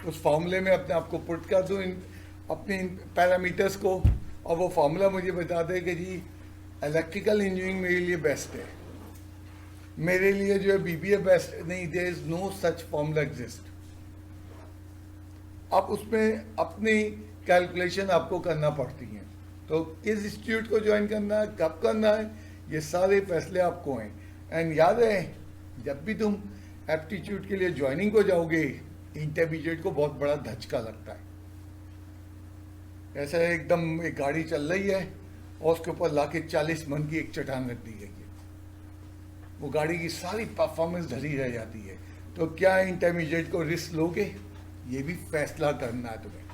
उस फार्मूले में अपने आप को पुट कर दूँ अपने पैरामीटर्स को, और वो फार्मूला मुझे बता दे कि जी इलेक्ट्रिकल इंजीनियरिंग मेरे लिए बेस्ट है, मेरे लिए जो है बीबीए बेस्ट नहीं, there is no such formula exist. अब उसमें अपनी कैलकुलेशन आपको करना पड़ती हैं, तो किस इंस्टीट्यूट को ज्वाइन करना है, कब करना है, ये सारे फैसले आपको हैं। एंड याद है, जब भी तुम एप्टीट्यूड के लिए ज्वाइनिंग को जाओगे, इंटरमीडिएट को बहुत बड़ा धचका लगता है। ऐसा एकदम एक गाड़ी चल रही है और उसके ऊपर लाके 40 मन की एक चट्टान रख दी गई है, वो गाड़ी की सारी परफॉर्मेंस ढली रह जाती है। तो क्या इंटरमीडिएट को रिस्क लोगे, ये भी फैसला करना है तुम्हें।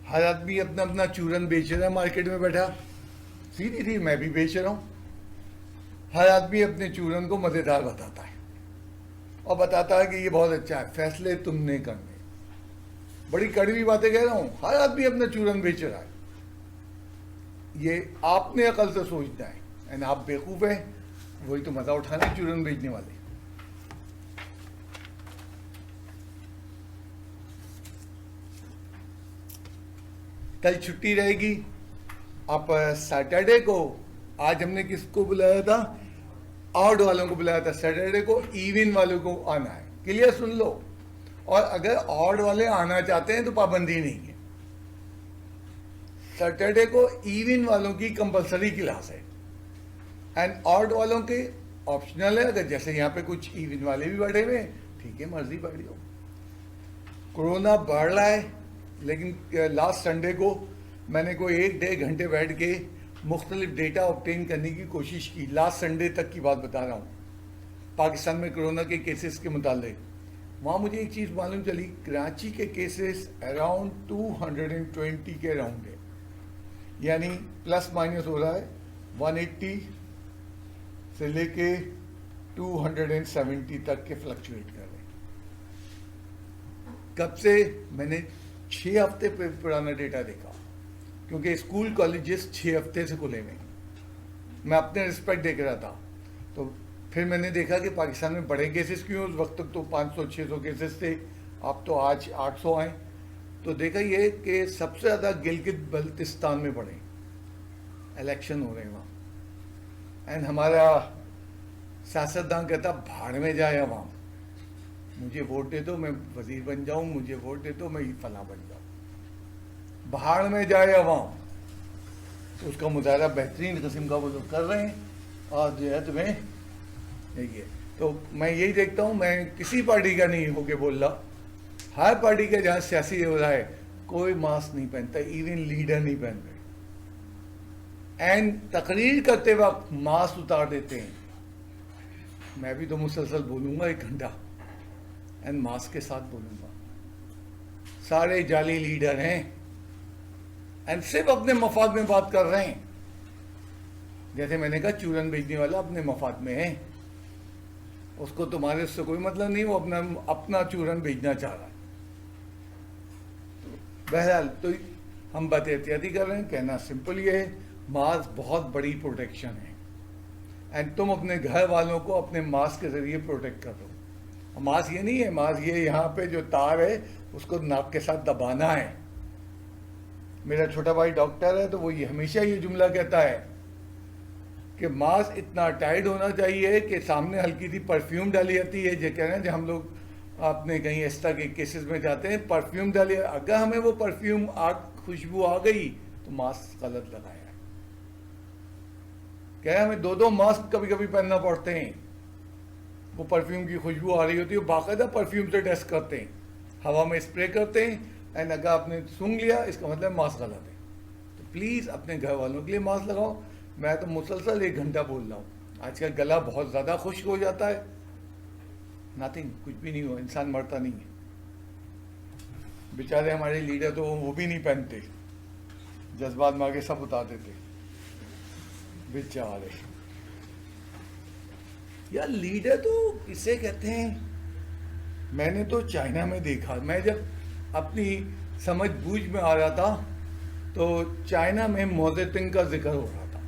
हर आदमी अपना अपना चूरन बेच रहा है मार्केट में बैठा, सीधी थी मैं भी बेच रहा हूं। हर आदमी अपने चूरन को मजेदार बताता है और बताता है कि ये बहुत अच्छा है। फैसले तुमने करने, बड़ी कड़वी बातें कह रहा हूं, हर आदमी अपना चूरन बेच रहा है, ये आपने अकल से सोचना है। एंड आप बेवकूफ हैं, वही तो मजा उठाने चूरन बेचने वाले। कल छुट्टी रहेगी, आप सैटरडे को, आज हमने किसको बुलाया था, ऑड वालों को बुलाया था, सैटरडे को इवन वालों को आना है। क्लियर, सुन लो। और अगर ऑड वाले आना चाहते हैं तो पाबंदी नहीं है, सैटरडे को इवन वालों की कंपलसरी क्लास है एंड ऑड वालों के ऑप्शनल है। अगर जैसे यहाँ पे कुछ इवन वाले भी बैठे हुए हैं, ठीक है, मर्जी बैठ जाओ। कोरोना बढ़ रहा है, लेकिन लास्ट संडे को मैंने कोई 1-1.5 घंटे बैठ के मुख्तलिफ डेटा ऑब्टेन करने की कोशिश की। लास्ट संडे तक की बात बता रहा हूँ, पाकिस्तान में कोरोना के केसेस के मुतालिक। वहाँ मुझे एक चीज़ मालूम चली, कराची के केसेस अराउंड 220 के अराउंड है, यानी प्लस माइनस हो रहा है 180 से लेके 270 तक के फ्लक्चुएट कर रहे हैं। कब से? मैंने 6 हफ्ते पे पुराना डेटा देखा, क्योंकि स्कूल कॉलेजेस 6 हफ्ते से खुले हुए हैं। मैं अपने रिस्पेक्ट देख रहा था, तो फिर मैंने देखा कि पाकिस्तान में बड़े केसेस क्यों, उस वक्त तक तो 500-600 केसेस थे, अब तो आज 800 आए। तो देखा ये कि सबसे ज़्यादा गिलगित बल्तिस्तान में बढ़े, इलेक्शन हो रहे हैं वहाँ। एंड हमारा सियासतदान कहता भाड़ में जाए अवाम, मुझे वोट दे दो मैं वजीर बन जाऊं, मुझे वोट दे दो मैं फला बन जाऊं। भाड़ में जाए अवाम, तो उसका मुजाहरा बेहतरीन किस्म का वो लोग कर रहे हैं। और जो है तुम्हें देखिए, तो मैं यही देखता हूं, मैं किसी पार्टी का नहीं होके बोल रहा, हर पार्टी का जहां सियासी हो रहा है कोई मास्क नहीं पहनता, इवन लीडर नहीं पहन रहे, एंड तकरीर करते वक्त मास्क उतार देते हैं। मैं भी तो मुसलसल बोलूंगा 1 घंटा एंड मास्क के साथ बोलूंगा। सारे जाली लीडर हैं एंड सिर्फ अपने मफाद में बात कर रहे हैं। जैसे मैंने कहा, चूरन बेचने वाला अपने मफाद में है, उसको तुम्हारे उससे कोई मतलब नहीं, वो अपना चूरन बेचना चाह रहा है। बहरहाल तो हम बात एहतियाती कर रहे हैं। कहना सिंपल ये है, मास्क बहुत बड़ी प्रोटेक्शन है एंड तुम अपने घर वालों को अपने मास्क के जरिए प्रोटेक्ट कर दो। मास्क ये नहीं है, मास्क ये यहाँ पे जो तार है उसको नाक के साथ दबाना है। मेरा छोटा भाई डॉक्टर है, तो वो ये हमेशा ये जुमला कहता है कि मास्क इतना टाइट होना चाहिए कि सामने हल्की सी परफ्यूम डाली जाती है। जो कह रहे हैं, जब हम लोग अपने कहीं इस तरह के केसेस में जाते हैं, परफ्यूम डाली, अगर हमें वो परफ्यूम खुशबू आ गई तो मास्क गलत लगाया। क्या हमें 2-2 मास्क कभी कभी पहनना पड़ते हैं, वो परफ्यूम की खुशबू आ रही होती है, बाकायदा परफ्यूम से टेस्ट करते हैं, हवा में स्प्रे करते हैं, एंड अगर आपने सूंघ लिया इसका मतलब मास्क गलत है। तो प्लीज़ अपने घर वालों के लिए मास्क लगाओ। मैं तो मुसलसल 1 घंटा बोल रहा हूँ। आजकल गला बहुत ज़्यादा खुश्क हो जाता है, नथिंग, कुछ भी नहीं हुआ, इंसान मरता नहीं है। बेचारे हमारे लीडर तो वो भी नहीं पहनते, जज्बात में आके सब उतार देते बेचारे। यार लीडर तो किसे कहते हैं? मैंने तो चाइना में देखा, मैं जब अपनी समझ बूझ में आ रहा था तो चाइना में मो त्से तुंग का जिक्र हो रहा था।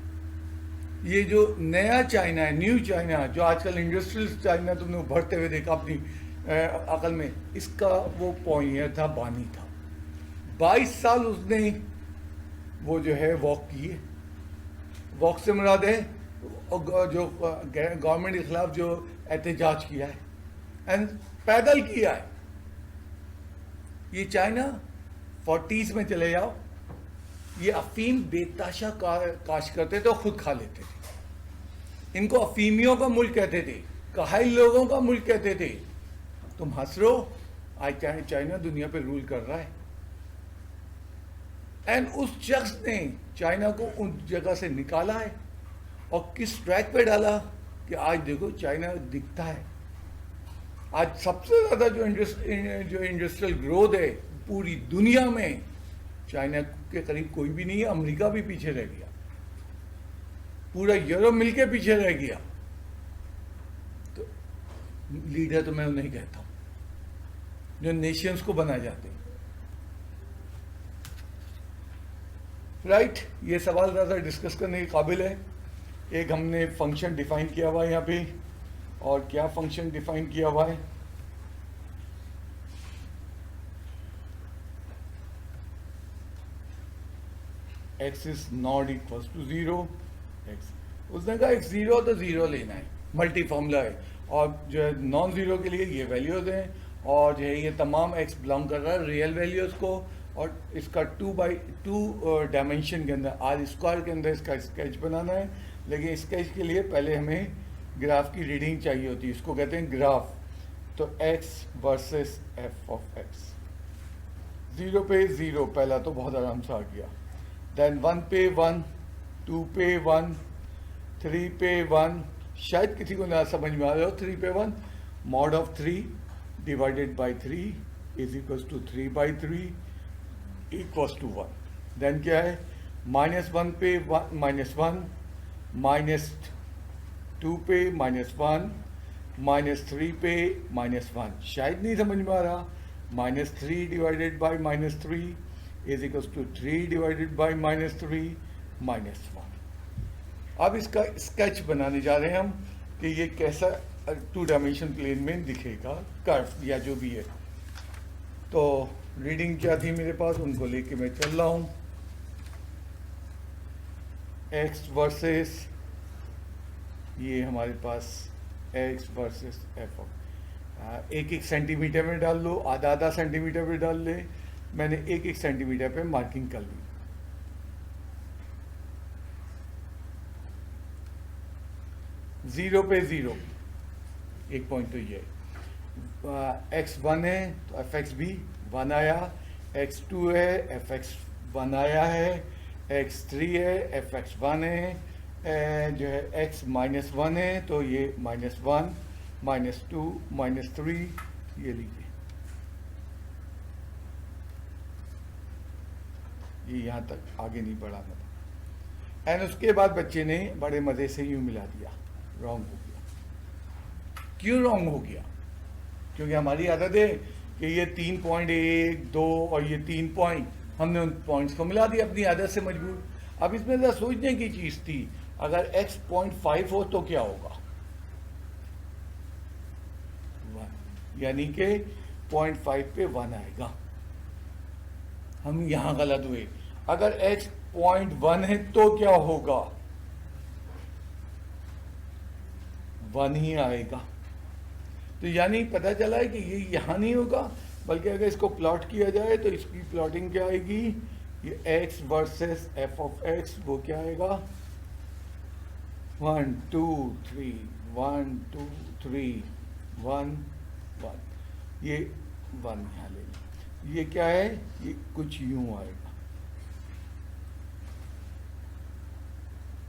ये जो नया चाइना है, न्यू चाइना, जो आजकल इंडस्ट्रियल चाइना तुमने उभरते हुए देखा अपनी अकल में, इसका वो पॉइनियर था, बानी था। 22 साल उसने वो जो है वॉक किए। वॉक से मुराद है जो गवर्नमेंट के खिलाफ जो एहतजाज किया है, एंड पैदल किया है। ये चाइना 40s में चले जाओ, ये अफीम बेताशा काश करते थे और खुद खा लेते थे। इनको अफीमियों का मुल्क कहते थे, काहिल लोगों का मुल्क कहते थे। तुम हंस रहे हो, आज चाइना दुनिया पे रूल कर रहा है। एंड उस शख्स ने चाइना को उन जगह से निकाला है और किस ट्रैक पे डाला कि आज देखो चाइना दिखता है। आज सबसे ज्यादा जो इंडस्ट्रियल ग्रोथ है पूरी दुनिया में, चाइना के करीब कोई भी नहीं है। अमेरिका भी पीछे रह गया, पूरा यूरोप मिलके पीछे रह गया। तो लीडर तो मैं नहीं कहता हूं, जो नेशंस को बनाए जाते हैं। राइट, ये सवाल ज़्यादा डिस्कस करने के काबिल है। एक हमने फंक्शन डिफाइन किया हुआ है यहाँ पे, और क्या फंक्शन डिफाइन किया हुआ है, x is not equal to 0, x उसने कहा x 0 तो 0 लेना है, मल्टी फॉर्मूला है। और जो है नॉन ज़ीरो के लिए ये वैल्यूज हैं, और जो है ये तमाम x बिलोंग कर रहा है रियल वैल्यूज को, और इसका 2x2 डायमेंशन के अंदर r² के अंदर इसका स्केच बनाना है। लेकिन स्केच के लिए पहले हमें ग्राफ की रीडिंग चाहिए होती है, इसको कहते हैं ग्राफ। तो x versus f of x, 0 पे 0 पहला तो बहुत आराम से आ गया, देन 1 पे 1, 2 पे 1, 3 पे 1, शायद किसी को ना समझ में आ रहा हो, 3 पे 1, mod of 3 divided by 3 is equal to 3/3 equal to 1। Then क्या है, -1 पे -1, -2 पे -1, -3 पे -1, शायद नहीं समझ में आ रहा, -3 divided by -3 is equal to 3 divided by -3 -1। अब इसका स्केच बनाने जा रहे हैं हम कि ये कैसा 2 डायमेंशन प्लेन में दिखेगा, कर्व या जो भी है। तो रीडिंग क्या थी मेरे पास, उनको लेके मैं चल रहा हूँ। x वर्सेस, ये हमारे पास x वर्सेस f, 1-1 सेंटीमीटर में डाल लो, आधा सेंटीमीटर में डाल ले। मैंने 1-1 सेंटीमीटर पे मार्किंग कर ली। ज़ीरो पे 0, एक पॉइंट तो ये x1 है तो fx भी 1 आया, x2 है fx 1 आया है, x3 है fx 1 है, जो है x -1 है तो ये -1, -2, -3, ये लीजिए, ये यहाँ तक आगे नहीं बढ़ाना था। एंड उसके बाद बच्चे ने बड़े मज़े से यूँ मिला दिया, रॉन्ग हो गया। क्यों रॉन्ग हो गया? क्योंकि हमारी आदत है कि ये 3.1, 2 और ये 3 पॉइंट, हमने उन पॉइंट्स को मिला दिया अपनी आदत से मजबूर। अब इसमें ज़रा सोचने की चीज़ थी, अगर x 0.5 हो तो क्या होगा, 1, यानी कि 0.5 पे 1 आएगा। हम यहाँ गलत हुए। अगर x 0.1 है तो क्या होगा, 1 ही आएगा। तो यानी पता चला है कि ये यहाँ नहीं होगा, बल्कि अगर इसको प्लॉट किया जाए तो इसकी प्लॉटिंग क्या आएगी, ये x versus f of x, वो क्या आएगा, 1 2 3 1 2 3 1 1, ये 1 यहाँ ले लो। ये क्या है, ये कुछ यूं आएगा,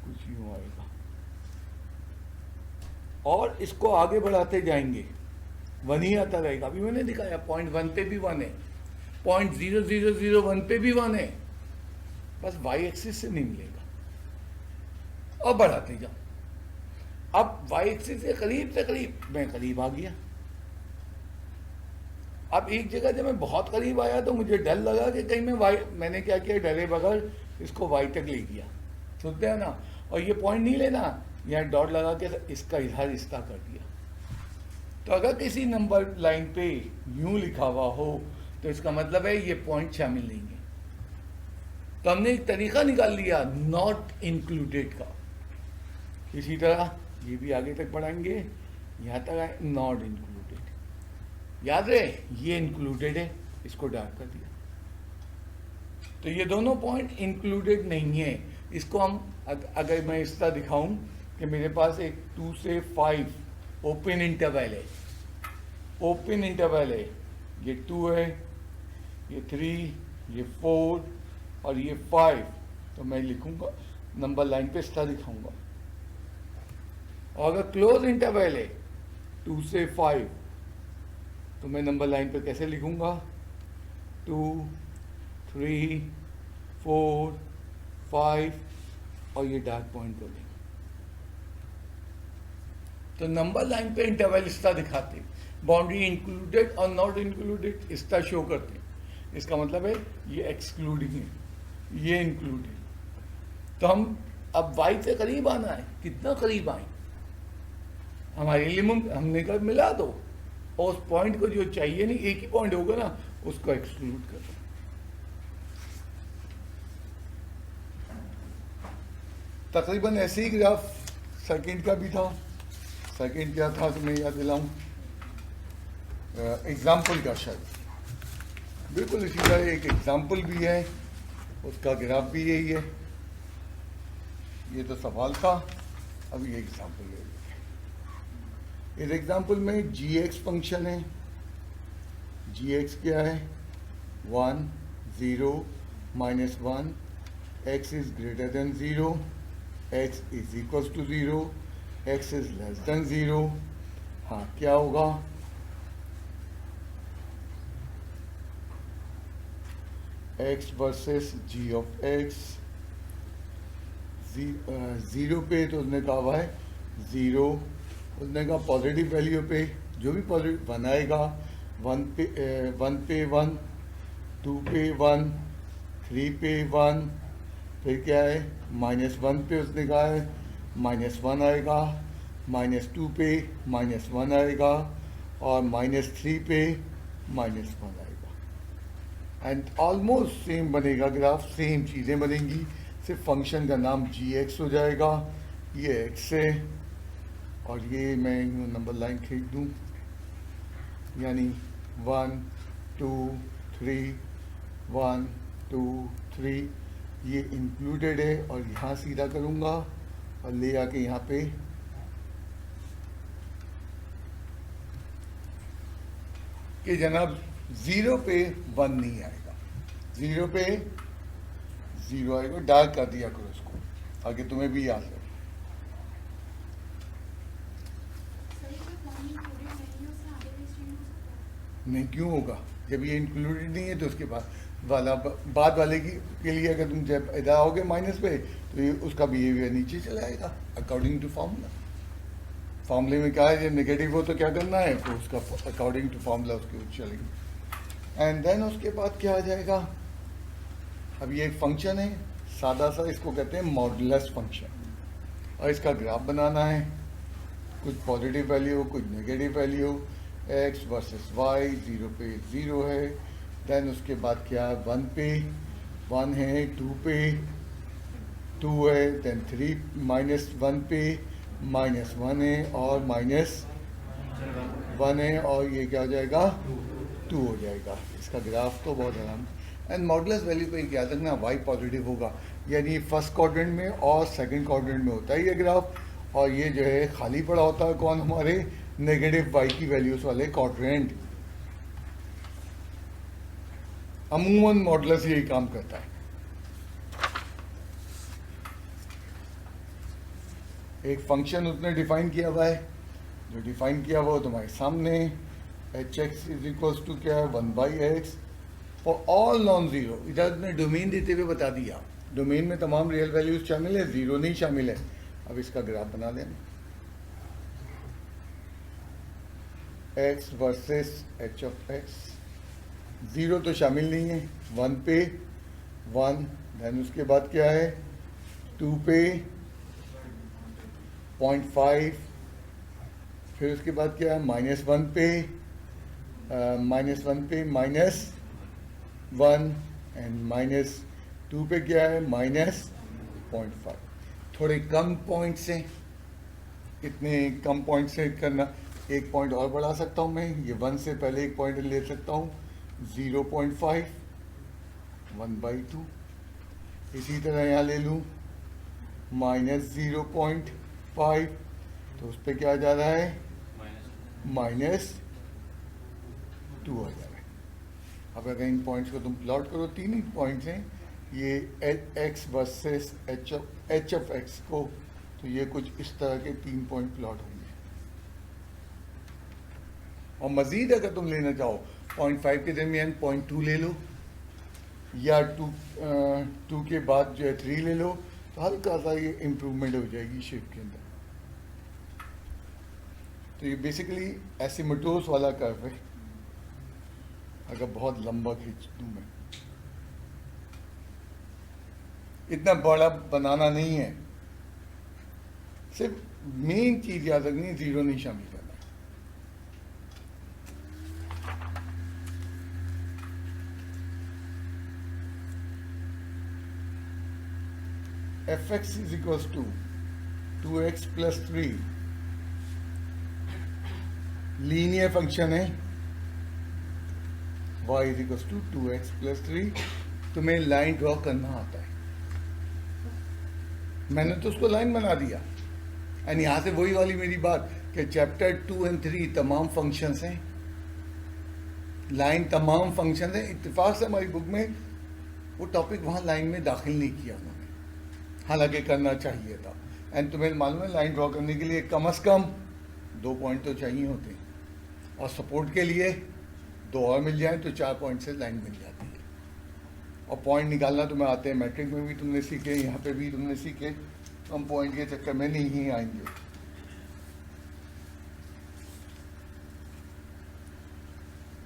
कुछ यूं आएगा, और इसको आगे बढ़ाते जाएंगे, 1 ही आता रहेगा। अभी मैंने दिखाया 0.1 पे भी 1 है, 0.0001 पे भी 1 है, बस y एक्सिस से नहीं मिलेगा। और बढ़ाते जाओ, अब y एक्सिस से करीब मैं करीब आ गया। अब एक जगह जब मैं बहुत करीब आया तो मुझे डर लगा कि कहीं मैं मैंने क्या किया, डरे बगैर इसको y तक ले गया, सुनते हैं ना। और ये पॉइंट नहीं लेना, यहाँ डॉट लगा के इसका इधर रिश्ता कर दिया। तो अगर किसी नंबर लाइन पे यूं लिखा हुआ हो तो इसका मतलब है ये पॉइंट शामिल नहीं है। तो हमने एक तरीका निकाल लिया नॉट इंक्लूडेड का। इसी तरह ये भी आगे तक बढ़ाएंगे, यहाँ तक आए नॉट इंक्लूडेड। याद रहे ये इंक्लूडेड है, इसको डार्क कर दिया। तो ये दोनों पॉइंट इंक्लूडेड नहीं है। इसको हम अगर मैं इस तरह दिखाऊं कि मेरे पास एक 2 से 5 ओपन इंटरवल है, ओपन इंटरवल है, ये 2 है, ये 3, ये 4 और ये 5, तो मैं लिखूंगा नंबर लाइन पे इस तरह दिखाऊंगा। और अगर क्लोज इंटरवल है 2 से 5 तो मैं नंबर लाइन पे कैसे लिखूंगा, 2, 3, 4, 5 और ये डार्क पॉइंट को लेंगे। तो नंबर लाइन पे इंटरवल इस तरह दिखाते हैं, बाउंड्री इंक्लूडेड और नॉट इंक्लूडेड इस तरह शो करते हैं। इसका मतलब है ये एक्सक्लूडिंग है, ये इंक्लूडेड। तो हम अब y से करीब आना है, कितना करीब आए, हमारे लिए हमने कहा मिला दो, और उस पॉइंट को जो चाहिए नहीं, एक ही पॉइंट होगा ना, उसको एक्सक्लूड कर दो। तकरीबन ऐसे ही ग्राफ सेकंड का भी था। सेकंड क्या था तो मैं याद दिलाऊं, एग्जाम्पल का शायद बिल्कुल इसी तरह एक एग्जाम्पल भी है, उसका ग्राफ भी यही है। ये तो सवाल था, अब ये एग्जाम्पल है। इस एग्जाम्पल में gx फंक्शन है। gx क्या है, 1, 0, -1, x is greater than 0, x is equal to 0, x is less than 0। हाँ, क्या होगा, x versus g of x। 0 पे तो उसने कहा हुआ है 0, उसने कहा पॉजिटिव वैल्यू पे जो भी पॉजिटिव 1 आएगा, 1 पे 1, 2 पे 1, 3 पे 1, फिर क्या है -1 पे उसने कहा है -1 आएगा, -2 पे -1 आएगा और -3 पे -1 आएगा। एंड ऑलमोस्ट सेम बनेगा ग्राफ, सेम चीज़ें बनेंगी, सिर्फ फंक्शन का नाम gx हो जाएगा। ये x है और ये मैं नंबर लाइन खींच दूँ, यानी 1, 2, 3, 1, 2, 3, ये इंक्लूडेड है। और यहाँ सीधा करूँगा और ले आके यहाँ पे कि जनाब 0 पे 1 नहीं आएगा, 0 पे 0 आएगा। डार्क कर दिया करो इसको, आगे तुम्हें भी याद है। नहीं, क्यों होगा, जब ये इंक्लूडेड नहीं है तो उसके बाद वाले के लिए अगर तुम जब इधर आओगे माइनस पे तो ये उसका बिहेवियर नीचे चला जाएगा अकॉर्डिंग टू फार्मूला। फार्मूले में क्या है, जब नेगेटिव हो तो क्या करना है, तो उसका अकॉर्डिंग टू फार्मूला उसके ऊपर चलेंगे। एंड देन उसके बाद क्या आ जाएगा, अब ये एक फंक्शन है सादा सा, इसको कहते हैं मॉडुलस फंक्शन, और इसका ग्राफ बनाना है, कुछ पॉजिटिव वैल्यू कुछ negative value, x versus y, 0 पे 0 है, देन उसके बाद क्या है 1 पे 1 है, 2 पे 2 है, देन 3 -1 पे -1 है और -1 है और ये क्या हो जाएगा 2 हो जाएगा। इसका ग्राफ तो बहुत आराम। एंड मॉडुलस वैल्यू पे याद रखना y पॉजिटिव होगा, यानी फर्स्ट क्वाड्रेंट में और सेकंड क्वाड्रेंट में होता है ये ग्राफ, और ये जो है खाली पड़ा होता है कौन, हमारे नेगेटिव y की वैल्यूज वाले क्वाड्रेंट। अमूमन मॉडुलस यही काम करता है। एक फंक्शन उसने डिफाइन किया हुआ है, जो डिफाइन किया हुआ तुम्हारे सामने, hx इज इक्वल्स टू क्या है 1/x for all non zero. इधर उसने डोमेन देते हुए बता दिया, डोमेन में तमाम रियल वैल्यूज शामिल है, जीरो नहीं शामिल है। अब इसका ग्राफ बना लेना, x versus h of x, 0 तो शामिल नहीं है, 1 पे 1, देन उसके बाद क्या है 2 पे 0.5, फिर उसके बाद क्या है -1 पे, -1 पे -1 एंड -2 पे क्या है -0.5। थोड़े कम पॉइंट से, इतने कम पॉइंट से करना, एक पॉइंट और बढ़ा सकता हूँ मैं, ये 1 से पहले एक पॉइंट ले सकता हूँ 0.5, 1/2। इसी तरह यहाँ ले लूँ -0.5, तो उस पर क्या जा रहा है -2 आ जा रहा है। अब अगर इन पॉइंट्स को तुम प्लॉट करो, तीन ही पॉइंट्स हैं ये x versus h of x को, तो ये कुछ इस तरह के 3 पॉइंट प्लॉट होंगे। और मज़ीद अगर तुम लेना चाहो 0.5 के दरमियान 0.2 ले लो, या 2 के बाद जो है 3 ले लो, तो हल्का सा ये इम्प्रूवमेंट हो जाएगी शेप के अंदर। तो ये बेसिकली एसिमेटोस वाला कर्व है। अगर बहुत लंबा खींच दूँ मैं, इतना बड़ा बनाना नहीं है, सिर्फ मेन चीज याद रखनी है, जीरो नहीं शामिल करना है। fx is equals to 2x plus 3 linear function है, y is equals to 2x plus 3। तुम्हें लाइन ड्रॉ करना आता है, मैंने तो उसको लाइन बना दिया। एंड यहाँ से वही वाली मेरी बात कि चैप्टर 2 और 3 तमाम फंक्शंस हैं, लाइन तमाम फंक्शंस हैं। इत्तेफाक से हमारी बुक में वो टॉपिक वहाँ लाइन में दाखिल नहीं किया उन्होंने, हालांकि करना चाहिए था। एंड तुम्हें मालूम है लाइन ड्रॉ करने के लिए कम से कम 2 पॉइंट तो चाहिए होते हैं, और सपोर्ट के लिए 2 और मिल जाए तो 4 पॉइंट से लाइन मिल जाती है। और पॉइंट निकालना तुम्हें आते हैं, मैट्रिक में भी तुमने सीखे, यहाँ पे भी तुमने सीखे, हम पॉइंट के चक्कर में नहीं ही आएंगे।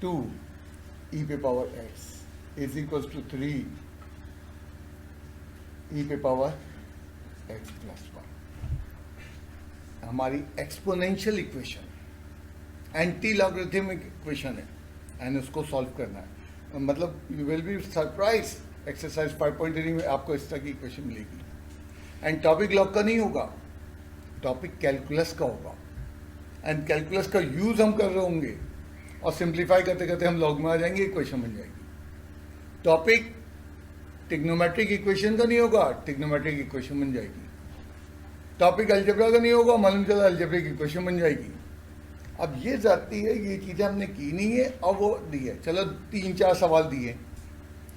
टू ई पे power X is equals to 3 E पे पावर एक्स प्लस 1 हमारी exponential equation, anti logarithmic equation है, एंड उसको सॉल्व करना है। मतलब you will be surprise, exercise 5.3 में आपको इस तरह की इक्वेशन मिलेगी। एंड टॉपिक लॉग का नहीं होगा, टॉपिक कैलकुलस का होगा, एंड कैलकुलस का यूज हम कर रहे होंगे, और सिंप्लीफाई करते करते हम लॉग में आ जाएंगे, इक्वेशन बन जाएगी। टॉपिक ट्रिग्नोमेट्रिक इक्वेशन का नहीं होगा, ट्रिग्नोमेट्रिक इक्वेशन बन जाएगी। टॉपिक अलजेब्रा का नहीं होगा, मालूम चला अलजेब्रिक इक्वेशन बन जाएगी। अब ये जाती है, ये चीज़ें हमने की नहीं है और वो दी है। चलो 3-4 सवाल दिए,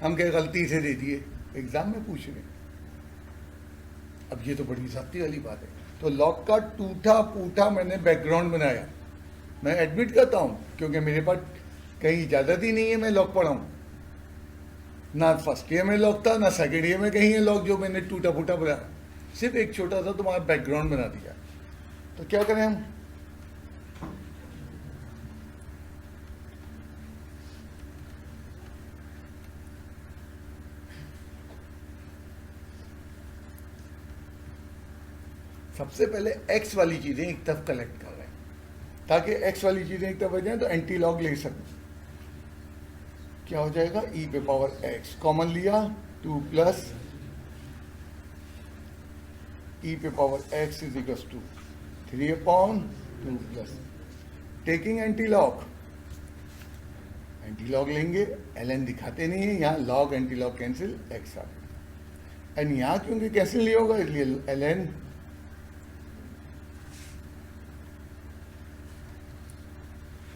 हम क्या गलती से दे दिए, एग्जाम में पूछ रहे। अब ये तो बड़ी जाती वाली बात है। तो लॉग का टूटा फूटा मैंने बैकग्राउंड बनाया, मैं एडमिट करता हूँ, क्योंकि मेरे पास कहीं इजाज़त ही नहीं है मैं लॉग पढ़ाऊँ। ना फर्स्ट ईयर में लॉग था, ना सेकेंड ईयर में कहीं है लॉग जो मैंने टूटा फूटा बनाया। सिर्फ एक छोटा सा तुम्हारा बैकग्राउंड बना दिया। तो क्या करें हम, सबसे पहले x वाली चीज़ें एक तरफ कलेक्ट कर रहे हैं, ताकि x वाली चीज़ें एक तरफ आ जाए तो एंटी लॉग ले सकूं। क्या हो जाएगा, e पे पावर x कॉमन लिया, 2 प्लस e पे power x is equal to 3/2 plus taking anti log लेंगे, ln दिखाते नहीं है यहाँ, log anti log cancel, x आ गया। एंड यहाँ क्योंकि कैंसिल नहीं होगा इसलिए ln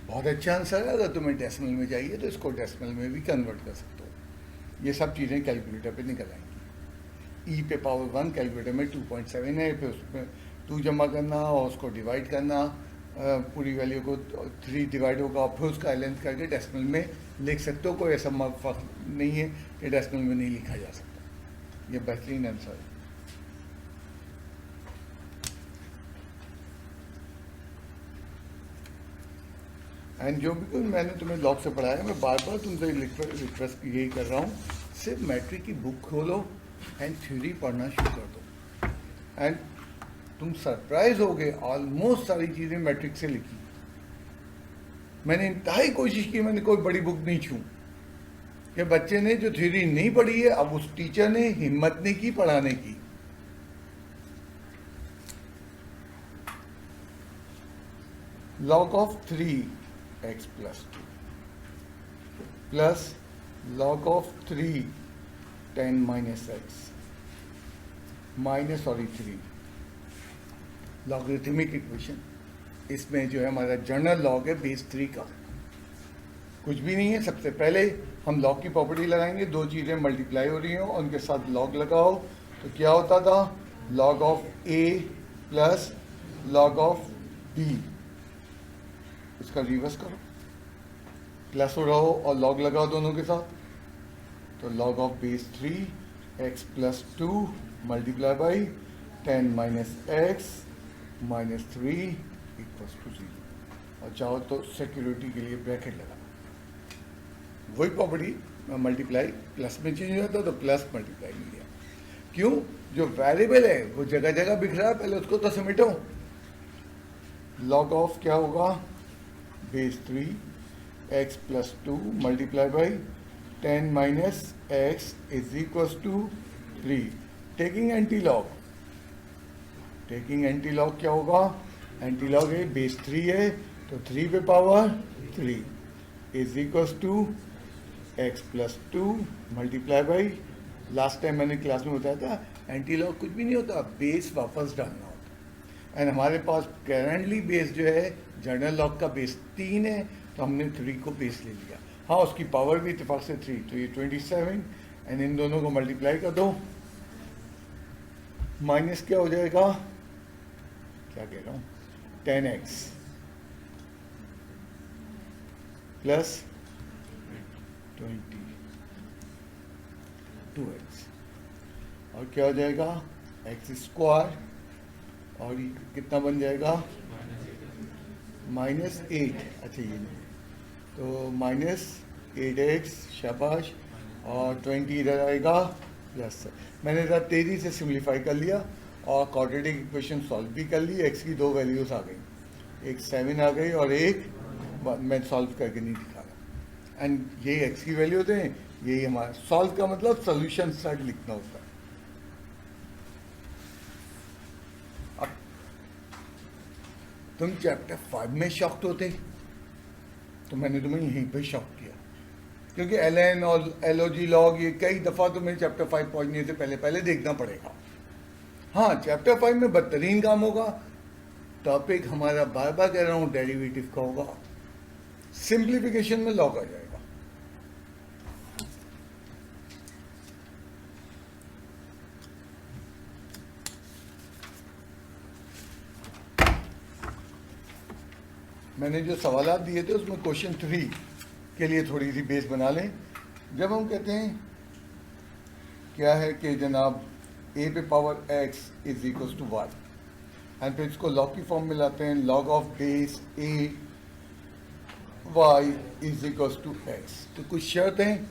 बहुत अच्छा आंसर है। अगर तुम्हें डेसिमल में चाहिए तो इसको डेसिमल में भी कन्वर्ट कर सकते हो। ये सब चीज़ें कैलकुलेटर पे निकल आएंगी। e पे पावर 1 कैलकुलेटर में 2.7 है, फिर उसमें 2 जमा करना और उसको डिवाइड करना, पूरी वैल्यू को 3 डिवाइड होगा, फिर उसका ln करके डेसिमल में लिख सकते हो। कोई ऐसा फर्क नहीं है कि डेसिमल में नहीं लिखा जा सकता। ये बेहतरीन आंसर है। एंड जो भी कोई मैंने तुम्हें लॉग से पढ़ाया, मैं बार बार तुमसे रिक्वेस्ट यही कर रहा हूँ, सिर्फ मैट्रिक की बुक खोलो एंड थ्योरी पढ़ना शुरू कर दो। एंड तुम सरप्राइज हो गए, ऑलमोस्ट सारी चीज़ें मैट्रिक्स से लिखी। मैंने इंतहाई कोशिश की, मैंने कोई बड़ी बुक नहीं छू कि बच्चे ने जो थ्योरी नहीं पढ़ी है, अब उस टीचर ने हिम्मत नहीं की पढ़ाने की। log of 3x plus 2 plus log of 3 10 minus x minus 3 logarithmic equation. इसमें जो है हमारा जनरल लॉग है बेस 3 का, कुछ भी नहीं है। सबसे पहले हम लॉग की प्रॉपर्टी लगाएंगे, दो चीज़ें मल्टीप्लाई हो रही हो उनके साथ लॉग लगाओ, तो क्या होता था log of a plus log of b। इसका रिवर्स करो, प्लस हो रहा हो और लॉग लगाओ दोनों के साथ, तो log of base 3 x plus 2 multiply by 10 minus X minus 3 equals to 0। और चाहो तो सिक्योरिटी के लिए ब्रैकेट लगा, वही प्रॉपर्टी मल्टीप्लाई प्लस में चेंज हो जाता तो प्लस मल्टीप्लाई मिल गया। क्यों? जो वेरिएबल है वो जगह जगह बिखरा रहा है, पहले उसको तो समेटो। लॉग ऑफ क्या होगा base 3 x plus 2 multiply by 10 minus X is equals to 3। Taking anti log, taking anti log क्या होगा, एंटी लॉग है बेस 3 है तो 3 पे power 3 is equals to x plus 2 multiply by, last time मैंने class में बताया था एंटी लॉग कुछ भी नहीं होता, बेस वापस डालना होता। एंड हमारे पास करेंटली बेस जो है जनरल लॉग का बेस 3 है, तो हमने 3 को बेस ले लिया। हाँ, उसकी पावर भी इत्तेफाक से 3, तो ये 27 एंड इन दोनों को मल्टीप्लाई कर दो, माइनस क्या हो जाएगा, क्या कह रहा हूँ 10x प्लस 22x और क्या हो जाएगा एक्स स्क्वायर, और ये कितना बन जाएगा -8। अच्छा ये नहीं, तो -8x शाबाश, और 20 इधर आएगा प्लस। मैंने ज़रा तेज़ी से सिम्प्लीफाई कर लिया और क्वाड्रेटिक इक्वेशन सॉल्व भी कर ली। x की दो वैल्यूज आ गई, एक 7 आ गई और एक मैं सॉल्व करके नहीं दिखा रहा। एंड ये x की वैल्यू होते हैं, यही हमारा सॉल्व का मतलब सोल्यूशन सेट लिखना होता है। अब तुम चैप्टर 5 में शॉक्ड होते तो मैंने तुम्हें यहीं पे शॉक किया, क्योंकि ln और LOG लॉग ये कई दफ़ा तुम्हें चैप्टर 5 पहुंचने से पहले पहले देखना पड़ेगा। हाँ, चैप्टर 5 में बदतरीन काम होगा, टॉपिक हमारा बार बार कह रहा हूँ डेरिवेटिव का होगा, सिंप्लीफिकेशन में लॉग आ जाएगा। मैंने जो सवालात दिए थे उसमें क्वेश्चन 3 के लिए थोड़ी सी बेस बना लें। जब हम कहते हैं क्या है कि जनाब a पे power x is equals to y, and फिर इसको लॉग की फॉर्म में लाते हैं, log of base a y is equals to x। तो कुछ शर्त हैं,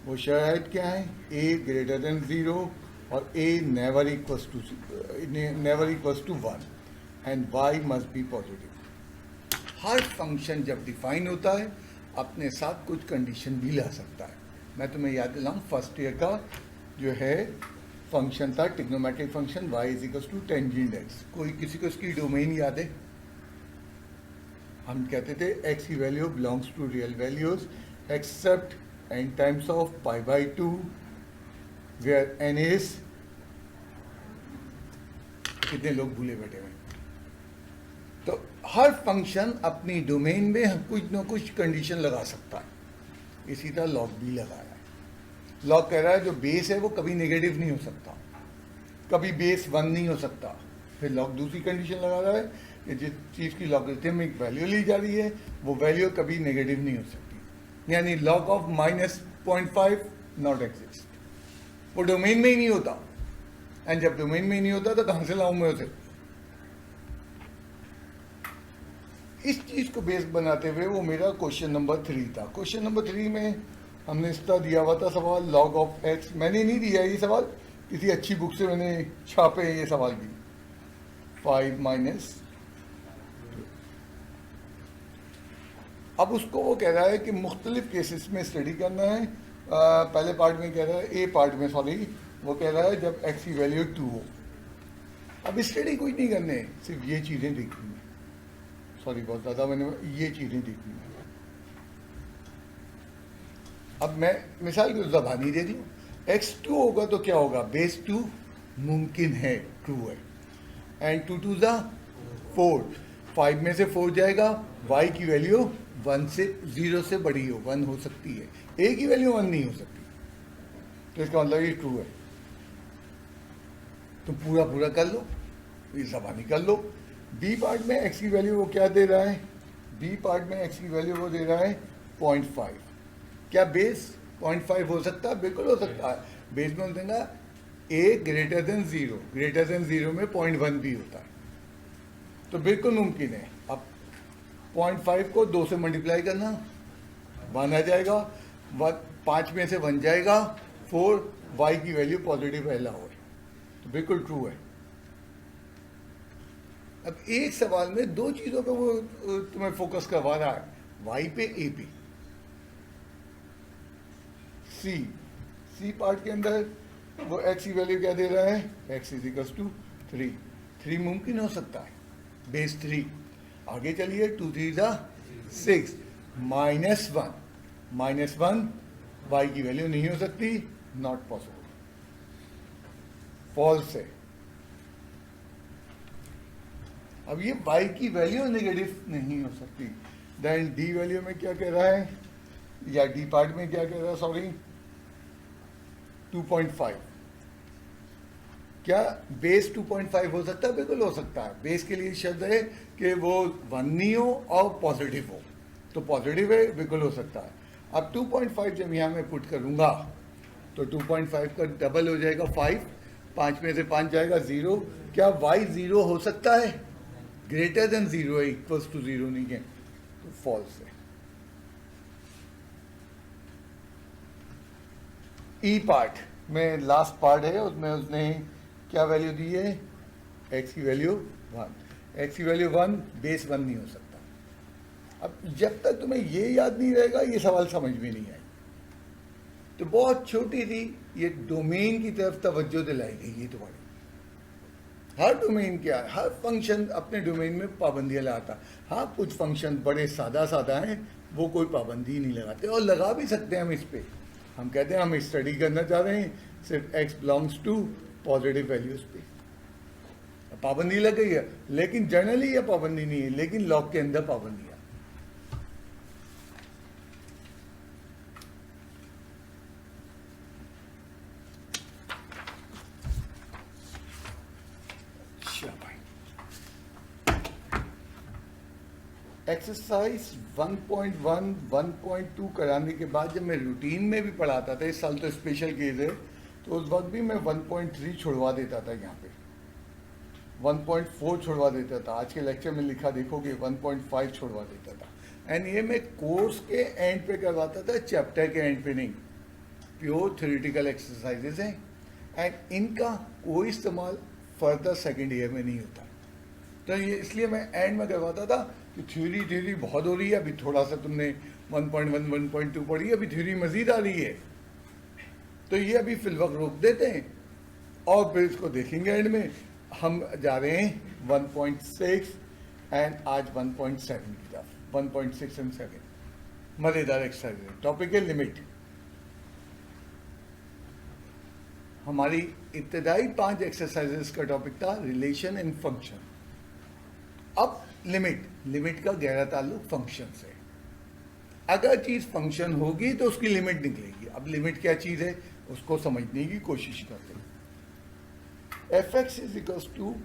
वो शर्त क्या है, a ग्रेटर देन 0 और a never equals to 1 and y must be positive. हर फंक्शन जब डिफाइन होता है अपने साथ कुछ कंडीशन भी ला सकता है। मैं तुम्हें याद दिलाऊं, फर्स्ट ईयर का जो है फंक्शन था trigonometric function y is equals to tangent x। कोई किसी को इसकी डोमेन याद है? हम कहते थे x की value belongs to real values except n times of π/2 where n is, कितने लोग भूले बैठे हुए। तो हर फंक्शन अपनी डोमेन में कुछ न कुछ कंडीशन लगा सकता है, इसी तरह लॉग भी लगाया है। लॉग कह रहा है जो बेस है वो कभी नेगेटिव नहीं हो सकता, कभी बेस 1 नहीं हो सकता। फिर लॉग दूसरी कंडीशन लगा रहा है कि जिस चीज़ की लॉगरिथमिक वैल्यू ली जा रही है वो वैल्यू कभी नेगेटिव नहीं हो सकती, यानी लॉग ऑफ -0.5 नॉट एग्जिस्ट, वो डोमेन में ही नहीं होता। एंड जब डोमेन में ही नहीं होता तो कहाँ से लाऊं मैं उसे? इस चीज़ को बेस बनाते हुए वो मेरा क्वेश्चन नंबर 3 था। क्वेश्चन नंबर 3 में हमने इस तरह दिया हुआ था सवाल, लॉग ऑफ x। मैंने नहीं दिया ये सवाल, किसी अच्छी बुक से मैंने छापे हैं ये सवाल भी। 5 माइनस। अब उसको वो कह रहा है कि मुख्तलिफ केसेस में स्टडी करना है। पहले पार्ट में कह रहा है, ए पार्ट में सॉरी, वो कह रहा है जब एक्स की वैल्यू 2 हो। अब स्टडी कुछ नहीं करने, सिर्फ ये चीज़ें देखनी है। सॉरी बहुत ज़्यादा मैंने ये चीज़ें देखनी है। अब मैं मिसाल की ज़बानी दे दी, एक्स 2 होगा तो क्या होगा, बेस 2 मुमकिन है, ट्रू है, एंड 2 2 ज़ा 4, 5 में से 4 जाएगा, y की वैल्यू 1 से 0 से बड़ी हो, 1 हो सकती है, a की वैल्यू 1 नहीं हो सकती, तो इसका मतलब ये ट्रू है। तो पूरा पूरा कर लो, ये ज़बानी कर लो। बी पार्ट में x की वैल्यू वो क्या दे रहा है, बी पार्ट में x की वैल्यू वो दे रहा है 0.5। क्या बेस 0.5 हो सकता है, बिल्कुल हो सकता है। बेस में देगा a greater than 0, greater than 0 में 0.1 भी होता है, तो बिल्कुल मुमकिन है। अब 0.5 को 2 से मल्टीप्लाई करना, 1 आ जाएगा, 5 में से 1 जाएगा, 4, y की वैल्यू पॉजिटिव पहला हो, तो बिल्कुल ट्रू है। अब एक सवाल में दो चीज़ों पे वो तुम्हें फोकस करवा रहा है, y पे a पे। सी पार्ट के अंदर वो x की वैल्यू क्या दे रहा है, x इज इक्वल टू 3 मुमकिन हो सकता है, बेस 3। आगे चलिए, 2 3 ज़ा 6, -1 y की वैल्यू नहीं हो सकती, नॉट पॉसिबल, फॉल्स है। अब ये y की वैल्यू नेगेटिव नहीं हो सकती। देन डी वैल्यू में क्या कह रहा है, या डी पार्ट में क्या कह रहा है, सॉरी 2.5। क्या बेस 2.5 हो सकता है, बिल्कुल हो सकता है। बेस के लिए शर्त है कि वो 1 नहीं हो और पॉजिटिव हो, तो पॉजिटिव है, बिल्कुल हो सकता है। अब 2.5 जब यहाँ मैं पुट करूँगा तो 2.5 का डबल हो जाएगा 5, 5 में से 5 जाएगा 0। क्या y 0 हो सकता है, ग्रेटर देन 0 है, इक्वल्स टू 0 नहीं है, तो फॉल्स है। ई पार्ट में लास्ट पार्ट है, उसमें उसने क्या वैल्यू दी है, x की वैल्यू 1, x की वैल्यू 1, बेस 1 नहीं हो सकता। अब जब तक तुम्हें ये याद नहीं रहेगा, ये सवाल समझ में नहीं आएगा। तो बहुत छोटी थी, ये डोमेन की तरफ तवज्जो दिलाई गई है तुम्हारी। हर डोमेन क्या है, हर फंक्शन अपने डोमेन में पाबंदियां लगाता। हाँ, कुछ फंक्शन बड़े सादा सादा हैं, वो कोई पाबंदी नहीं लगाते, और लगा भी सकते हैं हम इस पे। हम कहते हैं हम स्टडी करना चाह रहे हैं सिर्फ x belongs to positive values पे, पाबंदी लग गई है, लेकिन जनरली यह पाबंदी नहीं है, लेकिन लॉग के अंदर पाबंदी है। एक्सरसाइज 1.1 1.2 कराने के बाद जब मैं रूटीन में भी पढ़ाता था, इस साल तो स्पेशल केस है, तो उस वक्त भी मैं 1.3 छुड़वा देता था, यहाँ पे 1.4 छुड़वा देता था। आज के लेक्चर में लिखा देखोगे 1.5 छुड़वा देता था। एंड ये मैं कोर्स के एंड पे करवाता था, चैप्टर के एंड पे नहीं। प्योर थ्योरेटिकल एक्सरसाइजेज हैं, एंड इनका कोई इस्तेमाल फर्दर सेकेंड ईयर में नहीं होता। तो ये इसलिए मैं एंड में करवाता था कि थ्योरी बहुत हो रही है, अभी थोड़ा सा तुमने 1.1 1.2 पढ़ी है, अभी थ्योरी मजीद आ रही है, तो ये अभी फिलवक्त रोक देते हैं और फिर इसको देखेंगे एंड में। हम जा रहे हैं 1.6 एंड आज 1.7 की तरफ, 1.6 एंड 7 मज़ेदार एक्सरसाइज। टॉपिक है लिमिट। हमारी इब्तदाई 5 एक्सरसाइजेस का टॉपिक था रिलेशन एंड फंक्शन। अब लिमिट का गहरा ताल्लुक फंक्शन से। अगर चीज फंक्शन होगी तो उसकी लिमिट निकलेगी। अब लिमिट क्या चीज है उसको समझने की कोशिश करते हैं। F x is equal to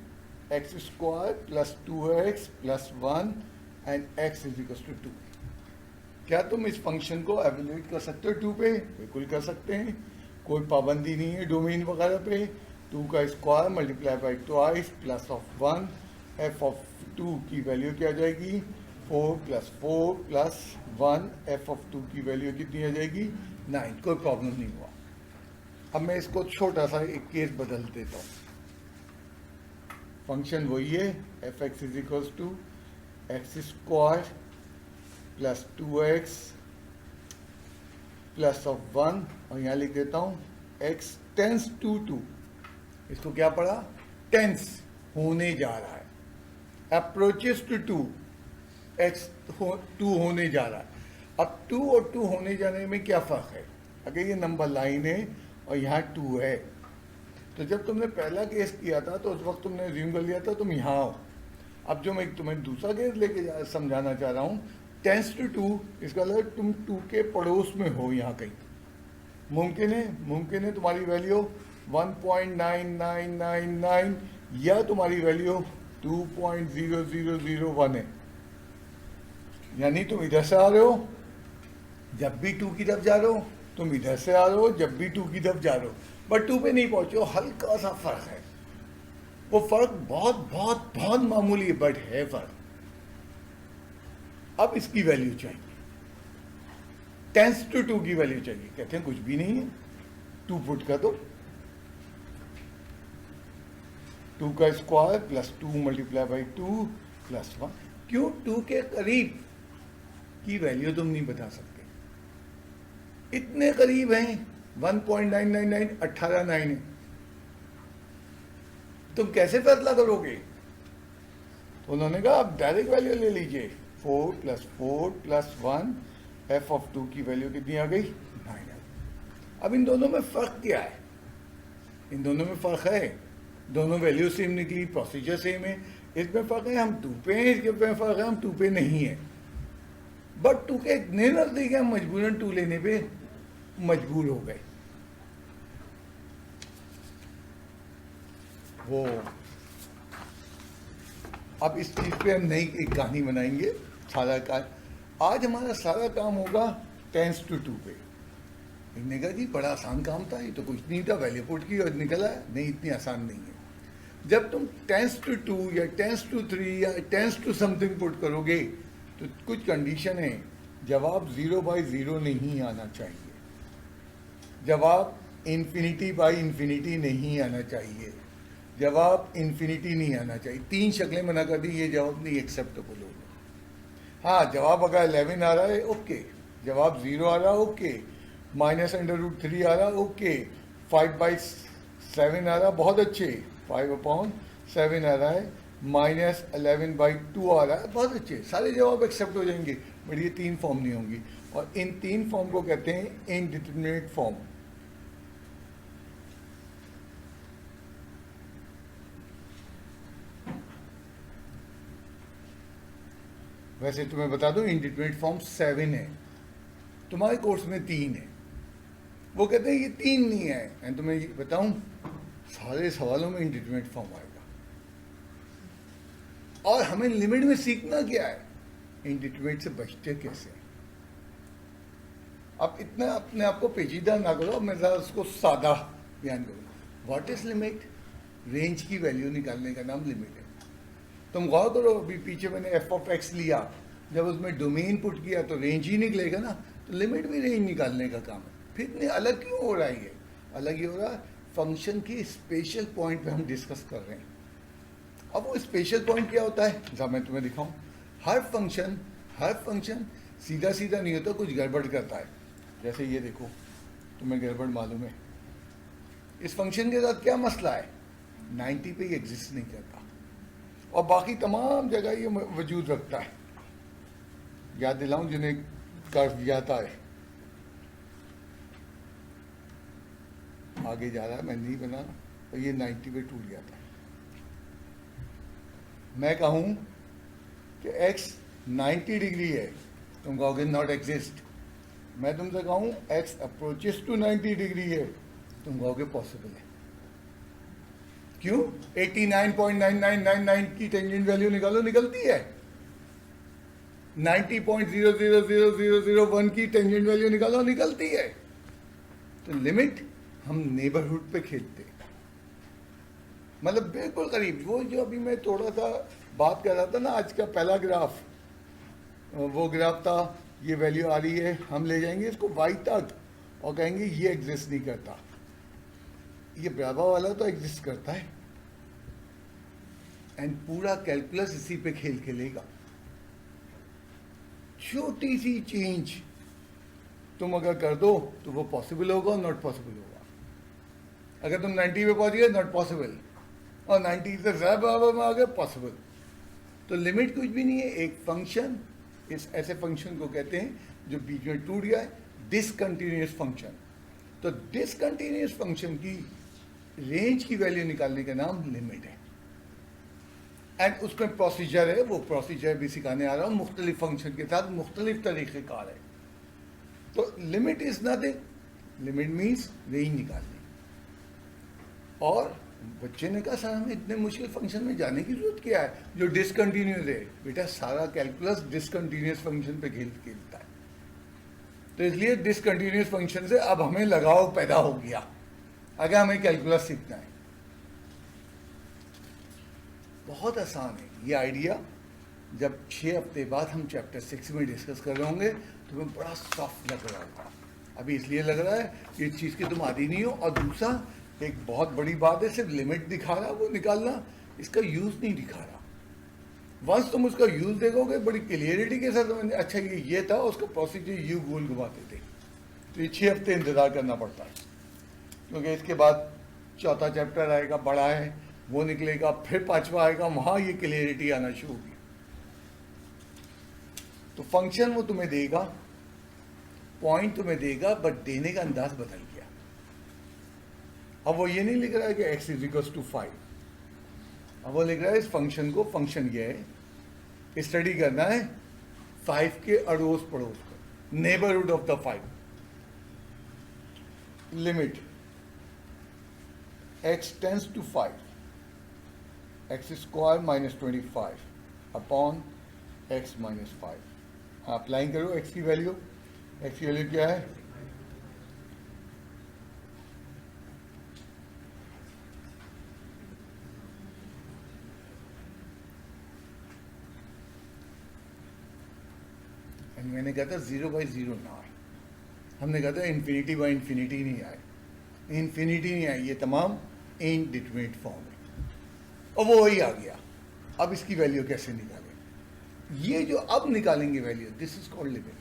x square plus 2x plus 1 and x is equal to 2। क्या तुम इस फंक्शन को एवेल्यूएट कर सकते हो 2 पे? बिल्कुल कर सकते हैं, कोई पाबंदी नहीं है डोमेन वगैरह पे। 2 का square multiply by twice plus of 1, F of 2 की वैल्यू क्या आ जाएगी 4 प्लस 4 प्लस 1, एफ ऑफ 2 की वैल्यू कितनी आ जाएगी 9। कोई प्रॉब्लम नहीं हुआ। अब मैं इसको छोटा सा एक केस बदल देता हूँ। फंक्शन वही है, f x is equals to x square plus 2x plus of 1, और यहाँ लिख देता हूँ x टेंस टू 2। इसको क्या पढ़ा? टेंस होने जा रहा है, अप्रोचेस टू 2, x 2 होने जा रहा है। अब 2 और 2 होने जाने में क्या फ़र्क है? अगर ये नंबर लाइन है और यहाँ 2 है, तो जब तुमने पहला केस किया था तो उस वक्त तुमने ज्यूम कर लिया था तुम यहाँ हो। अब जो मैं तुम्हें दूसरा केस लेके समझाना चाह रहा हूँ, टेंस टू 2, इसका मतलब तुम 2 के पड़ोस में हो यहाँ कहीं। मुमकिन है तुम्हारी वैल्यू 1.9999 या तुम्हारी वैल्यू 2.0001 है, यानी तुम इधर से आ रहे हो जब भी 2 की तरफ जा रहे हो, तुम इधर से आ रहे हो जब भी 2 की तरफ जा रहे हो, बट 2 पे नहीं पहुंचे हो। हल्का सा फर्क है, वो फर्क बहुत बहुत बहुत मामूली है, बट है फर्क। अब इसकी वैल्यू चाहिए, टेंस टू 2 की वैल्यू चाहिए। कहते हैं कुछ भी नहीं है, 2 पुट कर दो, 2 का square plus 2 multiply by 2 plus 1। क्यों? 2 के करीब की वैल्यू तुम नहीं बता सकते, इतने करीब हैं। 1.999 18.9 है, तुम कैसे फैसला करोगे? तो उन्होंने कहा आप डायरेक्ट वैल्यू ले लीजिए, 4 प्लस 1 एफ ऑफ 2 की वैल्यू कितनी आ गई? 9। अब इन दोनों में फर्क क्या है? इन दोनों में फर्क है, दोनों वैल्यू सेम निकली, प्रोसीजर सेम है। इसमें फर्क है हम 2 पे हैं, इसके पे फर्क है हम 2 पे नहीं है। बट 2 के इतने नजदीक है, मजबूरन 2 लेने पे मजबूर हो गए। वो अब इस चीज पे हम नई एक कहानी बनाएंगे। सारा का आज हमारा सारा काम होगा टेंस टू 2 पे। इन्होंने कहा जी बड़ा आसान काम था, ये तो कुछ नहीं था, वैल्यू पुट की और निकला है। नहीं, इतनी आसान नहीं है। जब तुम टेंस टू 2 या टेंस टू 3 या टेंस टू समथिंग पुट करोगे तो कुछ कंडीशन है, जवाब 0/0 नहीं आना चाहिए, जवाब इन्फिनिटी बाई इन्फिनिटी नहीं आना चाहिए, जवाब इन्फिनिटी नहीं आना चाहिए। 3 शक्लें मना कर दी, ये जवाब नहीं एक्सेप्टेबल होगा। हाँ, जवाब अगर 11 आ रहा है ओके, जवाब 0 आ रहा है ओके, -√3 आ रहा है ओके, 5/7 आ रहा है बहुत अच्छे, 5/7 आ रहा है, -11/2 आ रहा है बहुत अच्छे, सारे जवाब एक्सेप्ट हो जाएंगे। बट ये 3 फॉर्म नहीं होंगी, और इन 3 फॉर्म को कहते हैं इनडिटरमिनेट फॉर्म। वैसे तुम्हें बता दूं इनडिटरमिनेट फॉर्म 7 है, तुम्हारे कोर्स में 3 है। वो कहते हैं ये 3 नहीं है, एंड तुम्हें ये बताऊं सारे सवालों में इनडिटरमिनेट फॉर्म आएगा। और हमें लिमिट में सीखना क्या है, इनडिटरमिनेट से बचते कैसे। अब इतना अपने आप को पेचीदा ना करो, मैं ज़रा उसको सादा बयान करूँ। What is limit? रेंज की वैल्यू निकालने का नाम लिमिट है। तुम गौर करो, अभी पीछे मैंने एफ ऑफ एक्स लिया, जब उसमें डोमेन पुट किया तो रेंज ही निकलेगा ना, तो लिमिट भी रेंज निकालने का काम है। फिर इतने अलग क्यों हो रहा है? ये अलग ही हो रहा है, फंक्शन की स्पेशल पॉइंट पे हम डिस्कस कर रहे हैं। अब वो स्पेशल पॉइंट क्या होता है, जब मैं तुम्हें दिखाऊं। हर फंक्शन सीधा सीधा नहीं होता, कुछ गड़बड़ करता है। जैसे ये देखो, तुम्हें गड़बड़ मालूम है, इस फंक्शन के साथ क्या मसला है, 90 पे ये एग्जिस्ट नहीं करता, और बाकी तमाम जगह ये वजूद रखता है। याद दिलाऊं जिन्हें कर्व जाता है, आगे जा रहा है, मैं नहीं बना, और ये 90 पे टूट जाता है। मैं कहूं कि x 90 डिग्री है, तुम कहोगे नॉट एग्जिस्ट। मैं तुमसे कहूं x अप्रोचेस टू 90 डिग्री है, तुम कहोगे पॉसिबल है। क्यों? 89.9999 की टेंजेंट वैल्यू निकालो, निकलती है। 90.000001 की टेंजेंट वैल्यू निकालो, निकलती है। तो लिमिट हम नेबरहुड पे खेलते हैं, मतलब बिल्कुल करीब। वो जो अभी मैं थोड़ा सा बात कर रहा था ना, आज का पहला ग्राफ, वो ग्राफ था, ये वैल्यू आ रही है, हम ले जाएंगे इसको y तक और कहेंगे ये एग्जिस्ट नहीं करता। ये बराबर वाला तो एग्जिस्ट करता है, एंड पूरा कैलकुलस इसी पे खेल खेलेगा। छोटी सी चेंज तुम अगर कर दो तो वो पॉसिबल होगा और नॉट पॉसिबल होगा। अगर तुम 90 पे पहुंच गए नॉट पॉसिबल, और 90 से ज़्यादा बराबर में आ गए पॉसिबल। तो लिमिट कुछ भी नहीं है, एक फंक्शन, इस ऐसे फंक्शन को कहते हैं जो बीच में टूट गया है, डिसकंटिन्यूअस फंक्शन। तो डिसकंटिन्यूअस फंक्शन की रेंज की वैल्यू निकालने का नाम लिमिट है। एंड उसमें प्रोसीजर है, वो प्रोसीजर भी सिखाने आ रहा हूँ, मुख्तलिफ फंक्शन के साथ मुख्तलिफ तरीक़ेकार है। तो limit is nothing, limit means range निकालनी। और बच्चे ने कहा सर हमें इतने मुश्किल फंक्शन में जाने की जरूरत क्या है जो डिसकंटिन्यूस है। बेटा सारा कैलकुलस डिसकंटिन्यूस फंक्शन पे खेलता है। तो इसलिए डिसकंटिन्यूस फंक्शन से अब हमें लगाव पैदा हो गया अगर हमें कैलकुलस सीखना है। बहुत आसान है ये आइडिया। जब 6 हफ्ते बाद हम चैप्टर 6 में डिस्कस कर रहे होंगे तो हमें बड़ा सॉफ्ट लग रहा होगा। अभी इसलिए लग रहा है कि इस चीज़ की तुम आदी नहीं हो। और दूसरा एक बहुत बड़ी बात है, सिर्फ लिमिट दिखा रहा वो निकालना, इसका यूज़ नहीं दिखा रहा। वंस तुम उसका यूज़ देखोगे बड़ी क्लियरिटी के साथ समझ, अच्छा ये था उसका प्रोसीजर, यू गोल घुमाते थे। तो ये 6 हफ्ते इंतज़ार करना पड़ता है, क्योंकि इसके बाद चौथा चैप्टर आएगा, बड़ा है, वो निकलेगा, फिर पांचवा आएगा, वहाँ ये क्लियरिटी आना शुरू होगी। तो फंक्शन वो तुम्हें देगा, पॉइंट तुम्हें देगा, बट देने का अंदाज बदल गया। अब वो ये नहीं लिख रहा है कि x इज इक्वल टू 5, अब वो लिख रहा है इस फंक्शन को, फंक्शन ये है, स्टडी करना है 5 के अड़ोस पड़ोस को, neighbourhood of the 5। Limit x tends to 5, x square minus 25 upon x minus 5। हाँ, अप्लाई करो x की वैल्यू। x की वैल्यू क्या है? मैंने कहा था 0 बाई 0 ना आए, हमने कहा था इन्फिनिटी बाई इन्फिनिटी नहीं आए, इन्फिनिटी नहीं आई, ये तमाम इनडिटरमिनेट फॉर्म है। और वो वही आ गया। अब इसकी वैल्यू कैसे निकालें? ये जो अब निकालेंगे value, this is called limit.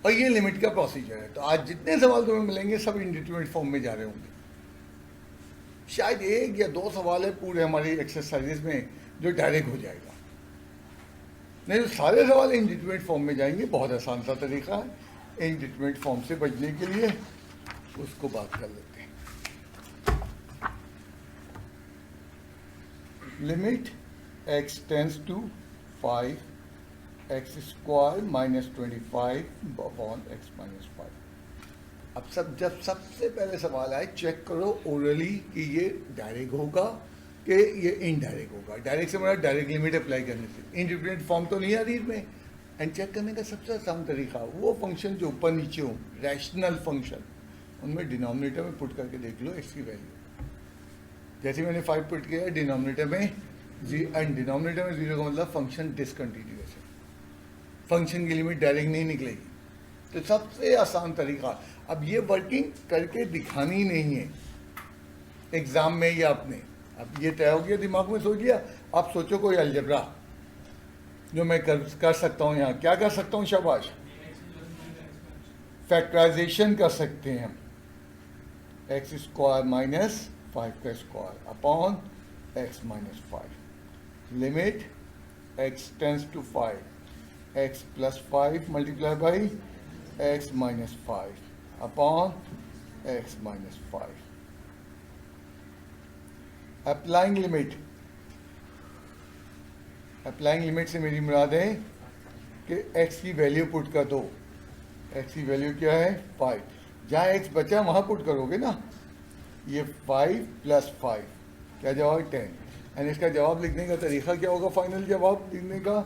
और ये लिमिट का प्रोसीजर है। तो आज जितने सवाल तुम्हें मिलेंगे सब इनडिटरमिनेट फॉर्म में जा रहे होंगे। शायद 1 या 2 सवाल है पूरे हमारी एक्सरसाइजेज में जो डायरेक्ट हो जाएगा, नहीं तो सारे सवाल इनडिटरमिनेट फॉर्म में जाएंगे। बहुत आसान सा तरीका है इनडिटरमिनेट फॉर्म से बचने के लिए, उसको बात कर लेते हैं। Limit x tends to 5 x square minus 25 upon x minus 5। अब जब सबसे पहले सवाल आए, चेक करो ओरली कि ये डायरेक्ट होगा कि ये इनडायरेक्ट होगा। डायरेक्ट से मतलब डायरेक्ट लिमिट अप्लाई करने से, इनडिटरमिनेट फॉर्म तो नहीं आ रही इसमें। एंड चेक करने का सबसे आसान तरीका, वो फंक्शन जो ऊपर नीचे हो, रैशनल फंक्शन, उनमें डिनोमिनेटर में पुट करके देख लो x की वैल्यू। जैसे मैंने 5 पुट किया है डिनोमिनेटर में, एंड डिनोमिनेटर में 0 का मतलब फंक्शन डिसकंटिन्यूअस है, फंक्शन की लिमिट डायरेक्ट नहीं निकलेगी। तो सबसे आसान तरीका, अब ये वर्किंग करके दिखानी नहीं है एग्जाम में या अपने, अब ये तय हो गया, दिमाग में सोच लिया। अब सोचो कोई अलजबरा जो मैं कर सकता हूँ। यहाँ क्या कर सकता हूँ? शाबाश, फैक्टराइजेशन कर सकते हैं हम। x स्क्वायर माइनस 5 का square upon x minus 5। Limit x tends to 5, x plus 5 multiply by x minus 5 upon x minus 5। Applying limit, applying limit से मेरी मुराद है कि x की वैल्यू पुट कर दो। x की वैल्यू क्या है? 5। जहाँ x बचा वहाँ पुट करोगे ना। ये 5 प्लस 5 क्या जवाब? 10। एंड इसका जवाब लिखने का तरीका क्या होगा? फाइनल जवाब लिखने का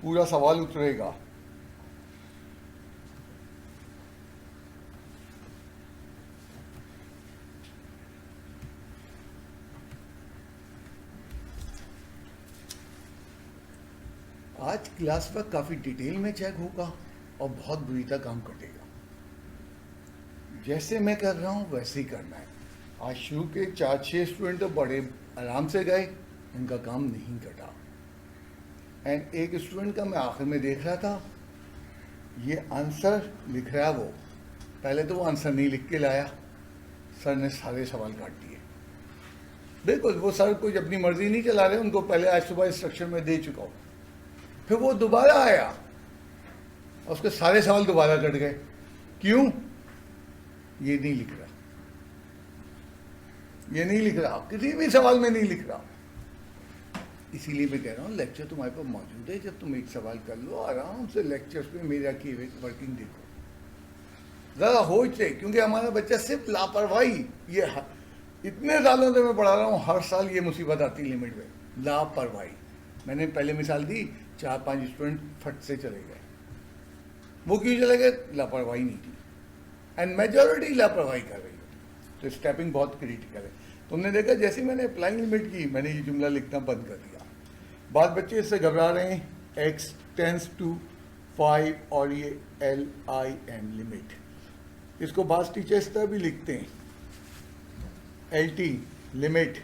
पूरा सवाल उतरेगा। आज क्लास वर्क काफ़ी डिटेल में चेक होगा और बहुत बुरी तरह काम कटेगा। जैसे मैं कर रहा हूँ वैसे ही करना है। आज शुरू के 4-6 स्टूडेंट तो बड़े आराम से गए, इनका काम नहीं कटा। एंड एक स्टूडेंट का मैं आखिर में देख रहा था, ये आंसर लिख रहा है वो, पहले तो वो आंसर नहीं लिख के लाया, सर ने सारे सवाल काट दिए। बिल्कुल, वो सर कुछ अपनी मर्जी नहीं चला रहे, उनको पहले आज सुबह इंस्ट्रक्शन में दे चुका हूँ। फिर वो दोबारा आया और उसके सारे सवाल दोबारा कट गए। क्यों? ये नहीं लिख रहा, ये नहीं लिख रहा, किसी भी सवाल में नहीं लिख रहा। इसीलिए मैं कह रहा हूँ लेक्चर तुम्हारे पास मौजूद है, जब तुम एक सवाल कर लो आराम से लेक्चर्स में मेरा की वर्किंग देखो, ज़रा होश से। क्योंकि हमारा बच्चा सिर्फ लापरवाही, ये इतने सालों से मैं पढ़ा रहा हूँ, हर साल ये मुसीबत आती लिमिट में, लापरवाही। मैंने पहले मिसाल दी, 4-5 स्टूडेंट फट से चले गए। वो क्यों चले गए? लापरवाही नहीं की, एंड मेजॉरिटी लापरवाही कर रही है। तो स्टेपिंग बहुत क्रिटिकल है। तुमने देखा जैसे मैंने अप्लाइंग लिमिट की, मैंने ये जुमला लिखना बंद कर दिया। बाद बच्चे इससे घबरा रहे हैं, x टेंस टू 5 और ये LIM लिमिट, इसको बास टीचर इस तरह भी लिखते हैं, LT limit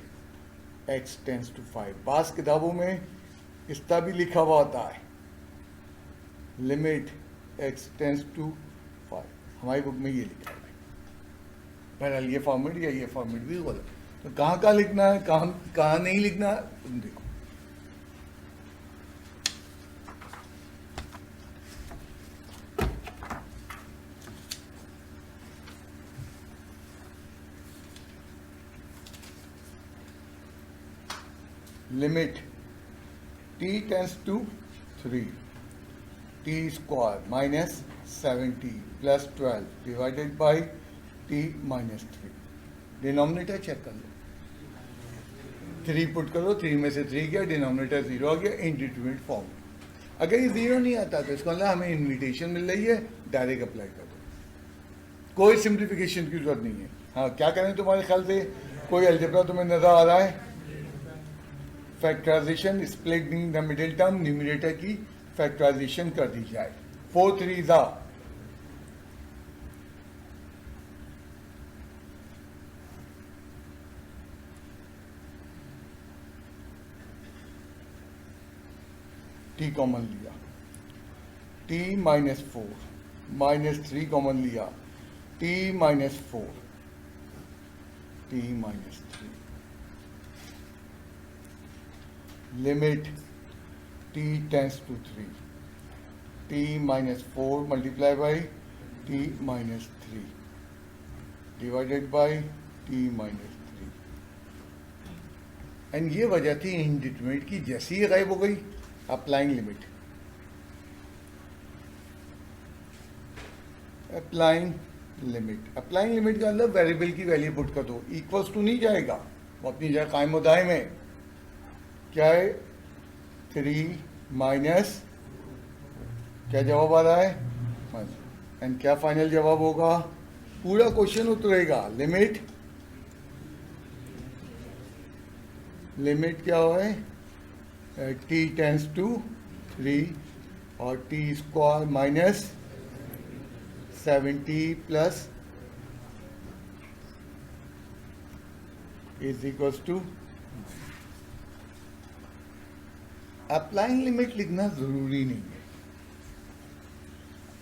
x tends to 5। बास किताबों में इस तरह भी लिखा हुआ होता है, लिमिट x टेंस टू 5। हमारी बुक में ये लिखा है। बहरहाल ये फॉर्मेट या ये फॉर्मेट भी गलत, तो कहाँ लिखना है, कहाँ नहीं लिखना है, तुम देखो। Limit t tends to 3, t square minus 70 plus 12 divided by t minus 3। Denominator check कर लो, 3 पुट करो, 3 में से 3 गया, डिनोमिनेटर 0 आ गया, इंडिटरमिनेट फॉर्म। अगर ये 0 नहीं आता तो इसका मतलब हमें इन्विटेशन मिल रही है, डायरेक्ट अप्लाई कर दो, कोई सिंप्लीफिकेशन की जरूरत नहीं है। हाँ, क्या करें तुम्हारे ख्याल से? कोई अलजेब्रा तुम्हें नजर आ रहा है? Factorisation, splitting the middle term, numerator की फैक्टराइजेशन कर दी जाए। 4 3 ज़ा t कॉमन लिया, t माइनस 4 माइनस 3 कॉमन लिया, t minus 4 t minus 3। Limit t tends to 3, t minus 4 multiply by t minus 3 divided by t minus 3। And ये वजह थी इंडिटरमिनेट की, जैसी ही गायब हो गई अप्लाइंग लिमिट। अप्लाइंग लिमिट का मतलब वेरिएबल की वैल्यू पुट कर दो, इक्वल्स टू नहीं जाएगा, वो अपनी जगह कायम होता है में। क्या है? 3 माइनस, क्या जवाब आ रहा है? एंड क्या फाइनल जवाब होगा? पूरा क्वेश्चन उतरेगा। लिमिट क्या है? t टेंस टू 3 और t square minus 70 plus is equals to. Applying limit लिखना जरूरी नहीं है,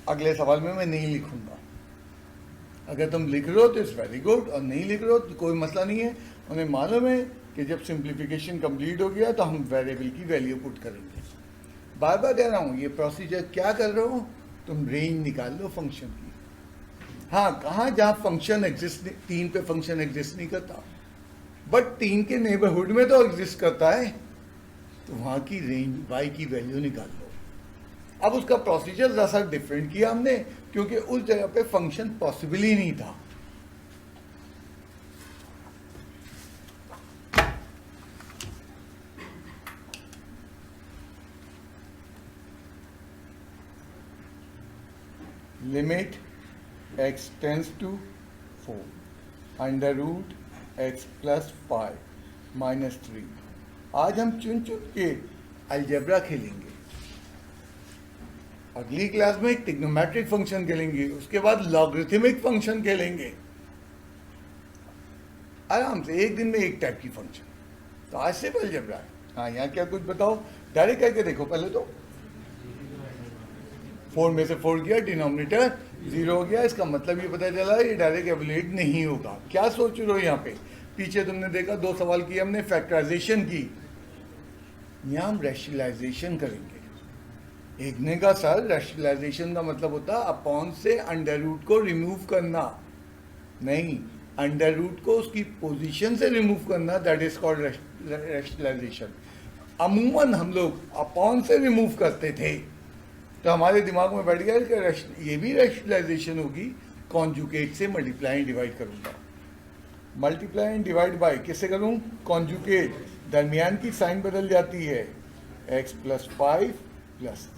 अगले सवाल में मैं नहीं लिखूंगा। अगर तुम लिख रहे हो तो इट्स वेरी गुड, और नहीं लिख रहे हो तो कोई मसला नहीं है। उन्हें मालूम है कि जब सिंप्लीफिकेशन कंप्लीट हो गया तो हम वेरिएबल की वैल्यू पुट करेंगे। बार बार कह रहा हूँ, ये प्रोसीजर क्या कर रहे हो तुम? रेंज निकाल लो फंक्शन की। हाँ, कहाँ जहाँ फंक्शन एग्जिस्ट, 3 पे फंक्शन एग्जिस्ट नहीं करता, बट 3 के नेबरहुड में तो एग्जिस्ट करता है, तो वहाँ की रेंज y की वैल्यू निकाल लो। अब उसका प्रोसीजर जैसा डिफरेंट किया हमने, क्योंकि उस जगह पे फंक्शन पॉसिबल ही नहीं था। Limit x tends to 4 under root x plus 5 minus 3। आज हम चुन के अलजेब्रा खेलेंगे, अगली क्लास में ट्रिग्नोमेट्रिक फंक्शन खेलेंगे, उसके बाद लॉगरिथमिक फंक्शन खेलेंगे, आराम से एक दिन में एक टाइप की फंक्शन। तो आज से अलजेब्रा है। हाँ यहाँ क्या कुछ बताओ, डायरेक्ट करके देखो पहले तो। 4 में से 4 गया, डिनोमिनेटर 0 हो गया, इसका मतलब ये पता चला ये डायरेक्ट एवलेट नहीं होगा। क्या सोच रहे हो यहाँ पे? पीछे तुमने देखा 2 सवाल किए हमने फैक्टराइजेशन की, यहाँ हम रैशनलाइजेशन करेंगे। एक ने का सर रैशनलाइजेशन का मतलब होता है अपॉन से अंडर रूट को रिमूव करना, नहीं अंडर रूट को उसकी पोजीशन से रिमूव करना, दैट इज कॉल्ड रैशनलाइजेशन। अमूमन हम लोग अपॉन से रिमूव करते थे, तो हमारे दिमाग में बैठ गया कि ये भी रैशनलाइजेशन होगी, कॉन्जुगेट से मल्टीप्लाई एंड डिवाइड करूंगा। मल्टीप्लाई एंड डिवाइड बाय किससे करूं? कॉन्जुगेट, दरमियान की साइन बदल जाती है, x + 5 + 3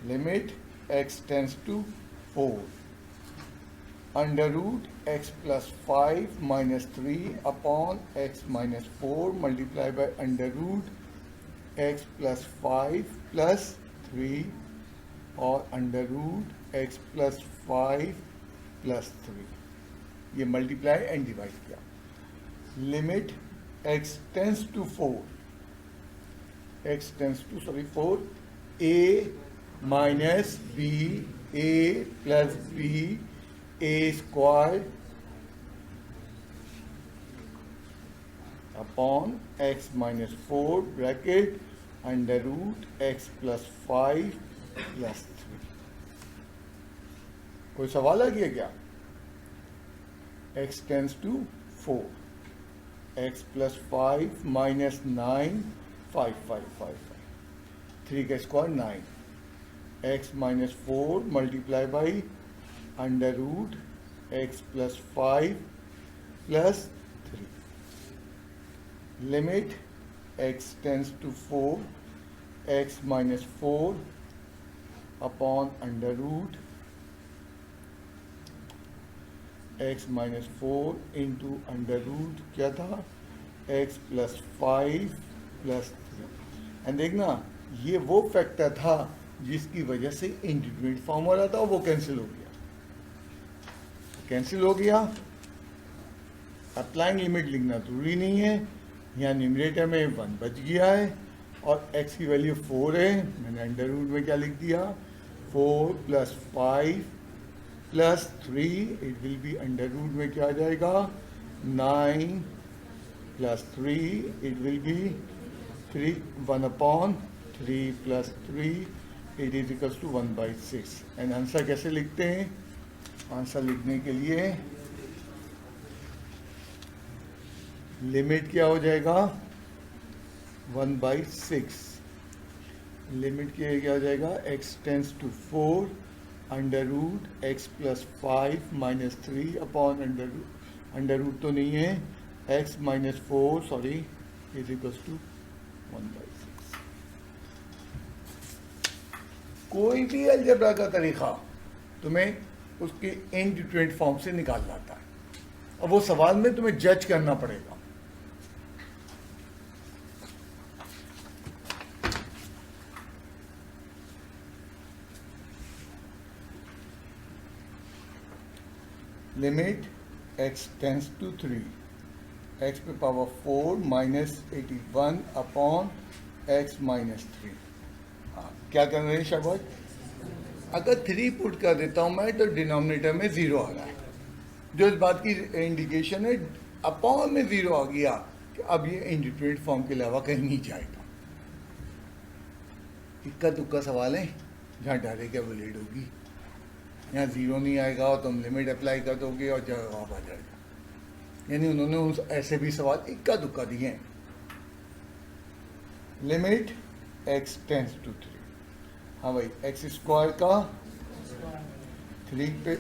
limit x tends to 4 under root x + 5 - 3 upon x - 4 multiply by under root x + 5 + 3 और अंडर रूट x + 5 + 3, ये मल्टीप्लाई एंड डिवाइड किया। Limit x tends to 4 a minus b, a plus b, a squared upon x minus 4 bracket under root x plus 5 plus 3। कोई सवाल आ गया क्या? x tends to 4, x plus 5 minus 9, 5, 5, 5, 3 का square 9, x minus 4 multiply by under root x plus 5 plus 3। Limit x tends to 4, x minus 4 upon under root x minus 4 into under root क्या था? x plus 5 plus 3। And देखना ये वो factor था जिसकी वजह से इंडिटरमिनेट फॉर्म हो रहा था, वो कैंसिल हो गया। अप्लाइंग लिमिट लिखना जरूरी नहीं है, यहाँ न्यूमरेटर में 1 बच गया है और x की वैल्यू 4 है, मैंने अंडर रूट में क्या लिख दिया? 4 + 5 + 3, it will be under root में क्या आ जाएगा? 9 + 3, it will be 1/3 + 3, it is equals to 1/6। And answer कैसे लिखते हैं? आंसर लिखने के लिए लिमिट क्या हो जाएगा? 1/6। लिमिट क्या हो जाएगा? x tends to 4 under root x + 5 - 3 upon under root तो नहीं है, x - 4 sorry is equals to 1/6। कोई भी अलजेब्रा का तरीका तुम्हें उसकी इंडिटरमिनेट फॉर्म से निकाल लाता है, और वो सवाल में तुम्हें जज करना पड़ेगा। Limit x tends to 3, x पे पावर 4 - 81 अपॉन x - 3। क्या कर रहे हैं शाबाश? अगर 3 पुट कर देता हूं मैं तो डिनोमिनेटर में 0 आ रहा है, जो इस बात की इंडिकेशन है अपॉन में 0 आ गया कि अब ये इंडिटरमिनेट फॉर्म के अलावा कहीं नहीं जाएगा। इक्का दुक्का सवाल है जहाँ डायरेक्ट एवलेट होगी, यहाँ 0 नहीं आएगा और तुम लिमिट अप्लाई कर दोगे और जवाब आ जाएगा। यानी उन्होंने ऐसे भी सवाल इक्का दुक्का दिए हैं। लिमिट x टेंड्स टू 3, हाँ भाई x² का 3 पे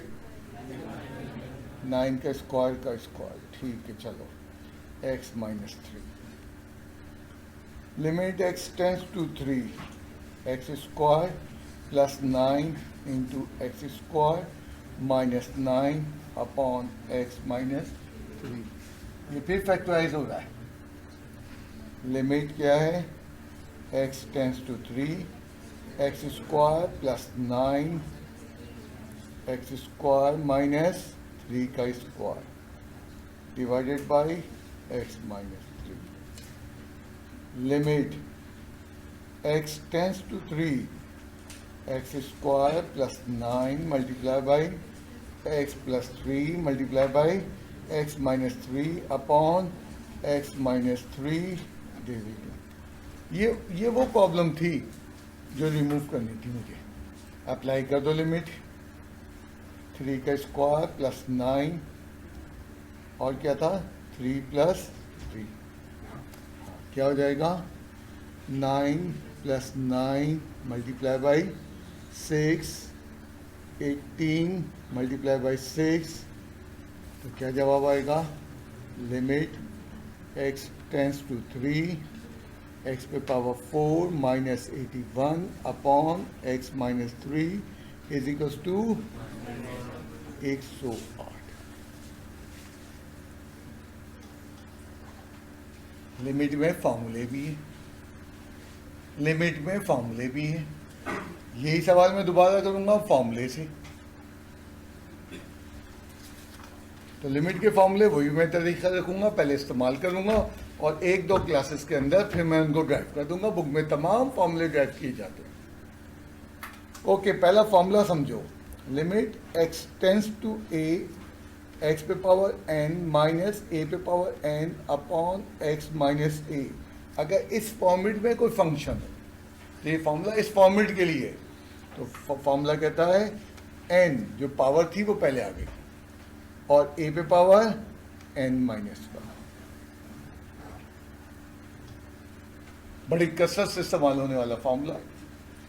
9 का स्क्वायर का स्क्वायर, ठीक है चलो x - 3। Limit x tends to 3, x² + 9 into x² - 9 अपॉन x - 3। ये फिर फैक्टराइज हो रहा है। लिमिट क्या है? x tends to 3, x² + 9 x² - 3 का square divided by x - 3। Limit x tends to 3 x square plus 9 multiply by x plus 3 multiply by x minus 3 upon x minus 3 dividend. ये वो प्रॉब्लम थी जो रिमूव करनी थी मुझे। अप्लाई कर दो लिमिट 3 का स्क्वायर प्लस 9 और क्या था 3 प्लस 3, क्या हो जाएगा 9 plus 9 multiply by 6 18 multiply by 6, तो क्या जवाब आएगा limit x tends to 3 x पे power 4 minus 81 upon x minus 3 is equals to 108। Limit में फॉर्मूले भी है, लिमिट में फॉर्मूले भी है। यही सवाल मैं दोबारा करूंगा फॉर्मूले से। तो लिमिट के फॉर्मूले वही मैं तरीका रखूंगा, पहले इस्तेमाल करूंगा और 1-2 क्लासेस के अंदर फिर मैं उनको ड्राइव कर दूंगा। बुक में तमाम फॉर्मूले ड्राइव किए जाते हैं। ओके, पहला फॉर्मूला समझो। Limit x tends to a x पे पावर n माइनस a पे power n upon x minus a। अगर इस फॉर्मेट में कोई फंक्शन है तो ये फॉर्मूला इस फॉर्मेट के लिए, तो फॉर्मूला कहता है n जो पावर थी वो पहले आ गई और a पे पावर n माइनस 1। बड़ी कसरत से इस्तेमाल होने वाला फॉर्मूला।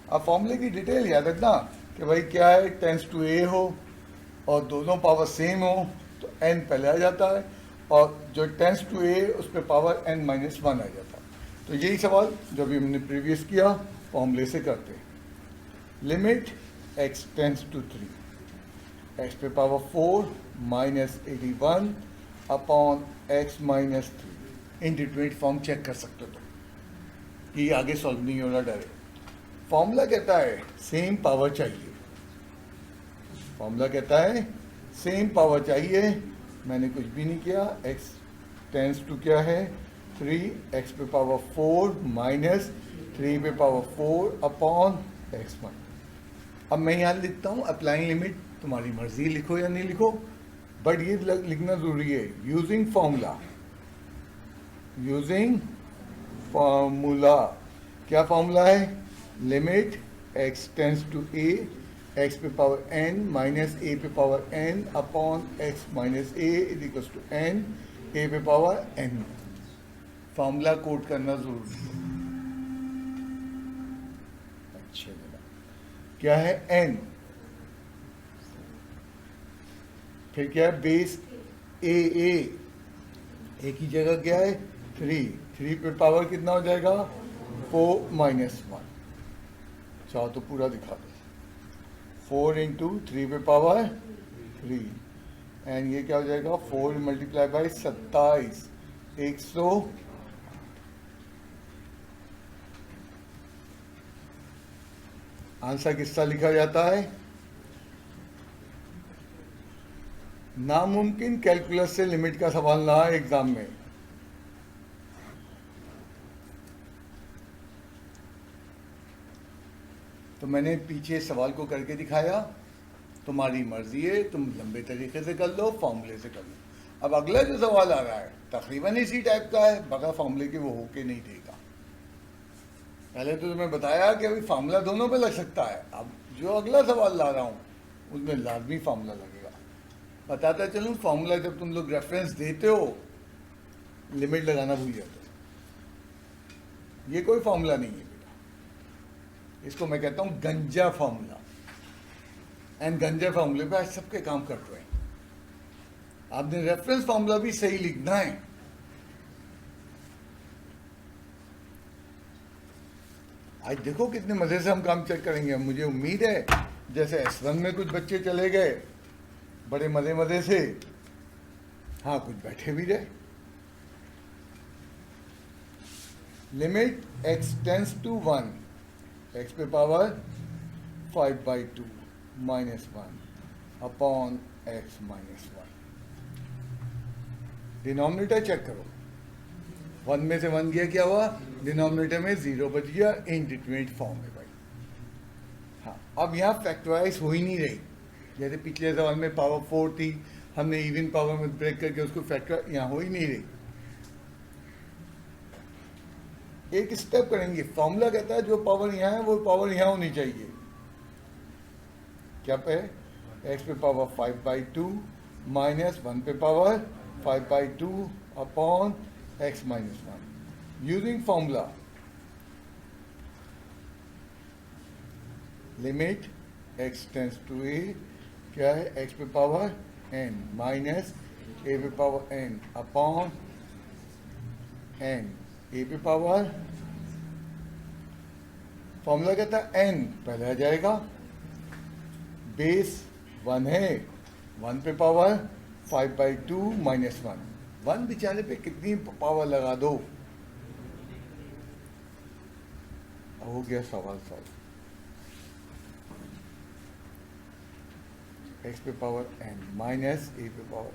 अब फॉर्मूले की डिटेल याद रखना कि भाई क्या है, टेंस टू a हो और दोनों पावर सेम हो तो n पहले आ जाता है और जो टेंस टू a उस पर पावर n माइनस 1 आ जाता है। तो यही सवाल जो भी हमने प्रीवियस किया फॉर्मूले से करते हैं। Limit x tends to 3 x पे power 4 minus 81 upon x minus 3। Indeterminate form check कर सकते हो तो कि आगे सॉल्व नहीं होना डर है। फॉर्मूला कहता है सेम पावर चाहिए, फॉर्मूला कहता है सेम पावर चाहिए। मैंने कुछ भी नहीं किया, x टेंस टू क्या है 3 x पे पावर 4 माइनस 3 पे पावर 4 अपॉन x1। अब मैं यहाँ लिखता हूँ अप्लाइंग लिमिट, तुम्हारी मर्जी लिखो या नहीं लिखो, बट ये लिखना जरूरी है। यूजिंग फॉर्मूला, यूजिंग फॉर्मूला, क्या फॉर्मूला है limit x tends to a x पे पावर n माइनस a पे power n upon x minus a is equal to n a पे पावर n। फॉर्मूला कोड करना जरूरी है। अच्छा लगा, क्या है n, फिर क्या है बेस a की जगह क्या है 3 पे पावर कितना हो जाएगा 4 माइनस 1। चाहो तो पूरा दिखा दो, 4 इंटू 3 पे पावर 3 एंड ये क्या हो जाएगा 4 मल्टीप्लाई बाई 27 100। आंसर किसका लिखा जाता है, नामुमकिन कैलकुलस से लिमिट का सवाल ना है एग्जाम में। तो मैंने पीछे सवाल को करके दिखाया, तुम्हारी मर्जी है, तुम लंबे तरीके से कर लो, फॉर्मूले से कर लो। अब अगला जो सवाल आ रहा है तकरीबन इसी टाइप का है, बगैर फॉर्मूले के वो होके नहीं देगा। पहले तो तुम्हें बताया कि अभी फार्मूला दोनों पे लग सकता है, अब जो अगला सवाल ला रहा हूँ उसमें लाजमी फार्मूला लगेगा। बताता चलूँ, फार्मूला जब तुम लोग रेफरेंस देते हो लिमिट लगाना भूल जाते हो। ये कोई फार्मूला नहीं है बेटा, इसको मैं कहता हूँ गंजा फार्मूला। एंड गंजा फार्मूले पे आज सबके काम कर रहे हैं। आपने रेफरेंस फार्मूला भी सही लिखना है। आज देखो कितने मजे से हम काम चेक करेंगे। मुझे उम्मीद है जैसे S1 में कुछ बच्चे चले गए बड़े मजे मजे से, हाँ कुछ बैठे भी रहे। Limit x tends to 1 x पे power 5/2 minus 1 upon x minus 1। Denominator check करो, 1 में से 1 गया, क्या हुआ, डिनोमिनेटर में 0 बच गया, इंडिटरमिनेट फॉर्म है भाई। हाँ, अब यहाँ फैक्टराइज हो ही नहीं रही, जैसे पिछले सवाल में पावर 4 थी, हमने इवन पावर में ब्रेक करके उसको फैक्टर, यहाँ हो ही नहीं रही। एक स्टेप करेंगे, फॉर्मूला कहता है जो पावर यहाँ है वो पावर यहाँ होनी चाहिए। क्या पे, x पे पावर 5/2 माइनस 1 पे power 5/2 upon x minus 1 using formula limit x tends to a, क्या है, x पे पावर n माइनस a पे power n upon n a पे पावर, फॉर्मूला कहता है n पहले आ जाएगा, बेस 1 है, 1 पे पावर 5/2 माइनस 1 बेचारे पे कितनी पावर लगा दो, हो गया सवाल सॉल्व। x पे पावर n माइनस a पे पावर,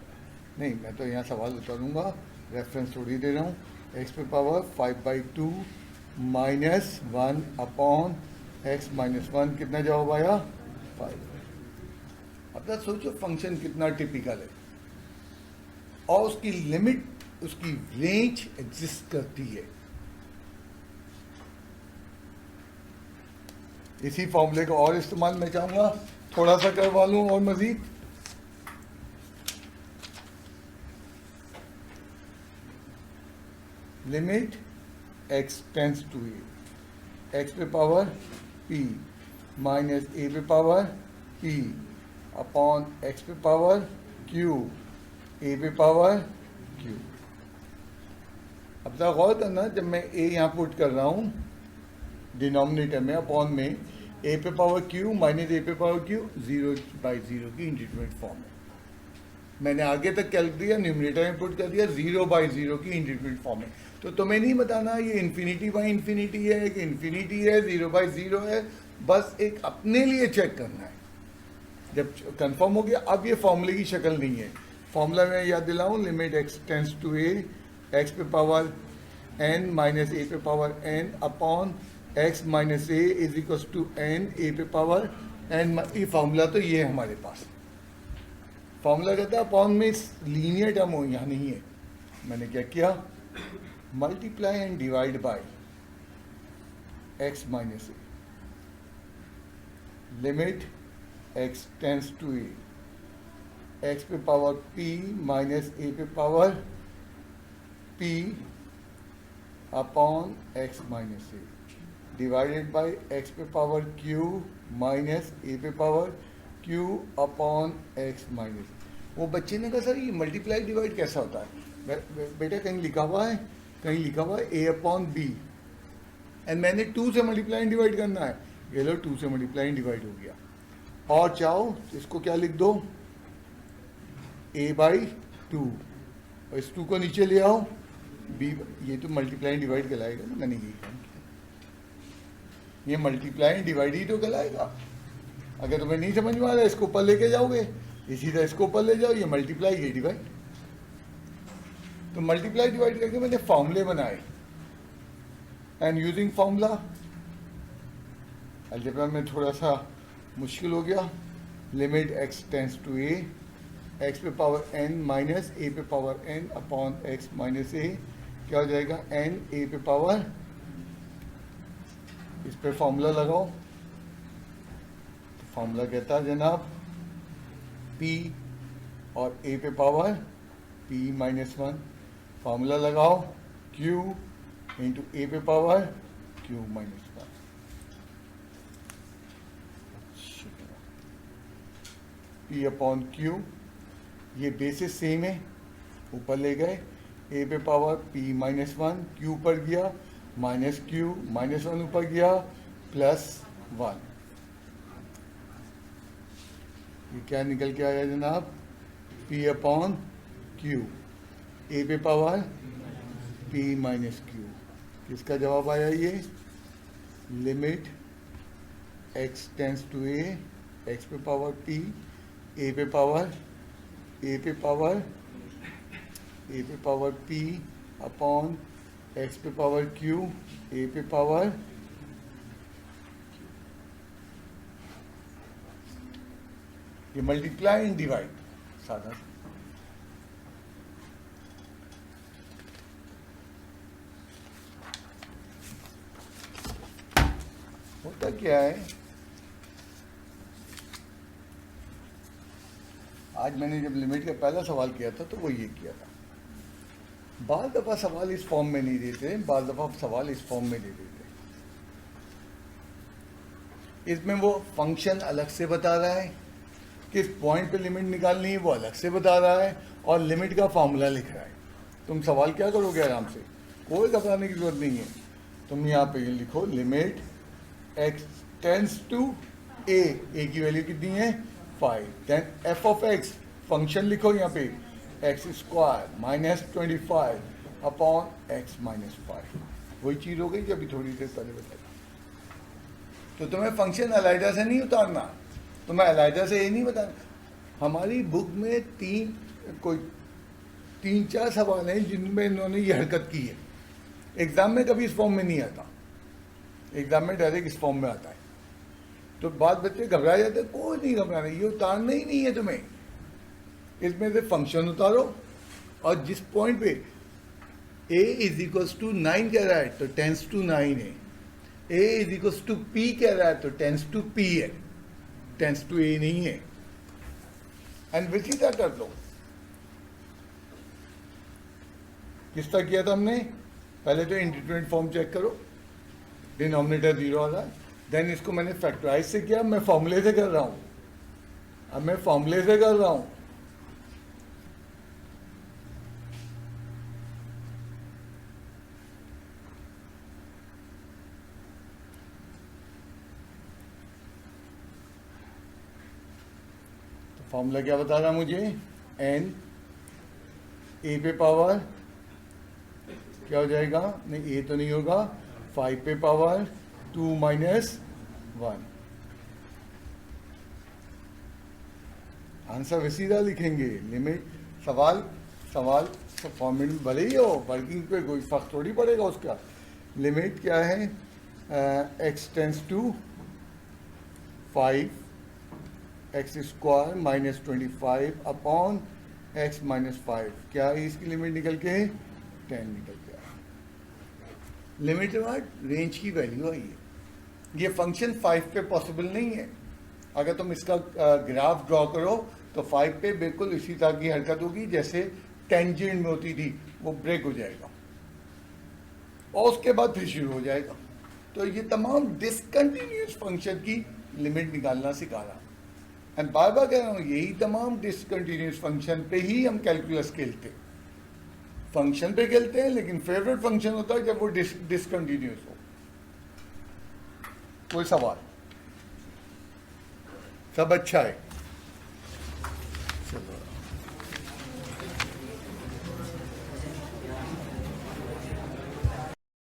नहीं मैं तो यहाँ सवाल उतारूंगा, रेफरेंस थोड़ी दे रहा हूँ, x पे power 5/2 minus 1 upon x minus 1, कितना जवाब आया, 5। अब तक सोचो फंक्शन कितना टिपिकल है और उसकी लिमिट, उसकी रेंज एग्जिस्ट करती है। इसी फॉर्मूले का और इस्तेमाल मैं चाहूंगा थोड़ा सा करवा लूं और मजीद, limit x tends to a, x पे पावर p माइनस a पे पावर p अपॉन x पे पावर q, a पे पावर q। अब तक गौर करना, जब मैं a यहाँ पुट कर रहा हूँ डिनोमिनेटर में, अपॉन में a पे पावर q माइनस a पे पावर q, 0/0 की इंडिटरमिनेट फॉर्म है। मैंने आगे तक कैलकुलेट दिया, न्यूमरेटर में पुट कर दिया, 0/0 की इंडिटरमिनेट फॉर्म है। तो तुम्हें नहीं बताना ये इन्फिनिटी बाई इन्फिनिटी है कि इन्फिनिटी है, 0/0 है, बस एक अपने लिए चेक करना है। जब कंफर्म हो गया, अब ये फॉर्मूले की शक्ल नहीं है, फॉर्मूला में याद दिलाऊं, limit x tends to a, x पे पावर n माइनस a पे power n upon x minus a is equal to n a पे पावर n। ये फॉर्मूला तो ये है हमारे पास, फॉर्मूला कहता है अपॉन में लीनियर टर्म हो, यहाँ नहीं है। मैंने क्या किया, multiply and divide by x minus a, limit x tends to a, x पे पावर p माइनस a पे power p upon x minus a divided by x पे पावर q माइनस a पे power q upon x minus a। वो बच्चे ने कहा sir ये multiply divide कैसा होता है, बेटा कहीं लिखा हुआ है, कहीं लिखा हुआ है a अपॉन b, एंड मैंने 2 से मल्टीप्लाई एंड डिवाइड करना है, ये लो 2 से मल्टीप्लाई एंड डिवाइड हो गया। और चाहो तो इसको क्या लिख दो, a/2, और इस 2 को नीचे ले आओ, b, ये तो मल्टीप्लाई एंड डिवाइड कहलाएगा ना, मैंने यही कहा, ये मल्टीप्लाई एंड डिवाइड ही तो कहलाएगा। अगर तुम्हें नहीं समझ में आ रहा है इसको ऊपर लेके जाओगे, इसी तरह इसको ऊपर ले जाओ, ये मल्टीप्लाई ये डिवाइड। तो मल्टीप्लाई डिवाइड करके मैंने फॉर्मूले बनाए, एंड यूजिंग फॉर्मूला, अलजेब्रा में थोड़ा सा मुश्किल हो गया, limit x tends to a, x पे पावर n माइनस a पे power n upon x minus a, क्या हो जाएगा, n a पे पावर, इस पे फॉर्मूला लगाओ, तो फॉर्मूला कहता है जनाब p और a पे पावर p माइनस 1, फॉर्मूला लगाओ q इंटू a पे power q minus 1। p upon q, ये बेसिस सेम है, ऊपर ले गए, a पे पावर p माइनस 1, q ऊपर गया, माइनस q माइनस 1 ऊपर गया, प्लस 1। ये क्या निकल के आया जनाब, p अपॉन q, a पे पावर p माइनस q। किसका जवाब आया ये, limit x tends to a, x पे पावर p, a पे पावर p अपॉन एक्स पे पावर क्यू, ए पे पावर ये मल्टीप्लाई एंड डिवाइड साधा। होता क्या है, आज मैंने जब लिमिट का पहला सवाल किया था तो वो ये किया था। बार दफा सवाल इस फॉर्म में नहीं देते, बार दफा सवाल इस फॉर्म में दे देते। इसमें वो फंक्शन अलग से बता रहा है, किस पॉइंट पे लिमिट निकालनी है वो अलग से बता रहा है, और लिमिट का फॉर्मूला लिख रहा है। तुम सवाल क्या करोगे आराम से, कोई घबराने की जरूरत नहीं है। तुम यहाँ पे लिखो limit x tends to a, a की वैल्यू कितनी है 5, then f of x function लिखो यहाँ पे x square minus 25 upon x minus 5। वही चीज़ हो गई जो अभी थोड़ी देर पहले बताई। तो तुम्हें फंक्शन अलहदा से नहीं उतारना, तुम्हें अलहदा से ये नहीं बताना। हमारी बुक में तीन चार सवाल हैं जिनमें इन्होंने ये हरकत की है। एग्ज़ाम में कभी इस फॉर्म में नहीं आता, एग्ज़ाम में डायरेक्ट इस फॉर्म में आता है। तो बाद बच्चे घबरा जाते हैं, कोई नहीं घबराना, ये उतारना ही नहीं है तुम्हें। इसमें से फंक्शन उतारो और जिस पॉइंट पे a इज इक्वल्स टू 9 कह रहा है तो टेंस टू 9 है, a is equals to p कह रहा है तो टेंस टू p है, टेंस टू a नहीं है। एंड विचिता कर दो। किस तरह किया था हमने, पहले तो इंडिटरमिनेट फॉर्म चेक करो, डिनोमिनेटर 0 आ रहा है, देन इसको मैंने फैक्टराइज से किया, मैं फॉर्मूले से कर रहा हूं, अब मैं फॉर्मूले से कर रहा हूं। तो फॉर्मूला क्या बता रहा मुझे, n a पे पावर क्या हो जाएगा, नहीं a तो नहीं होगा, 5 पे पावर 2 माइनस 1। आंसर सीधा लिखेंगे। लिमिट सवाल फॉर्मेट में भले ही हो, वर्किंग पे कोई फर्क थोड़ी पड़ेगा उसका। लिमिट क्या है, x tends to 5 x square minus 25 upon x minus 5। क्या है इसकी लिमिट निकल के 10 निकल के आया। लिमिट के बाद रेंज की वैल्यू आई है। ये फंक्शन 5 पे पॉसिबल नहीं है। अगर तुम इसका ग्राफ ड्रॉ करो तो 5 पे बिल्कुल इसी तरह की हरकत होगी जैसे टेंजेंट में होती थी, वो ब्रेक हो जाएगा और उसके बाद फिर शुरू हो जाएगा। तो ये तमाम डिसकंटिन्यूस फंक्शन की लिमिट निकालना सिखा रहा। एंड बार बार कह रहा हूँ, यही तमाम डिसकंटिन्यूस फंक्शन पे ही हम कैलकुलस खेलते हैं। फंक्शन पे खेलते हैं, लेकिन फेवरेट फंक्शन होता है जब वो डिसकंटिन्यूस हो। कोई सवाल, सब अच्छा है, चलो।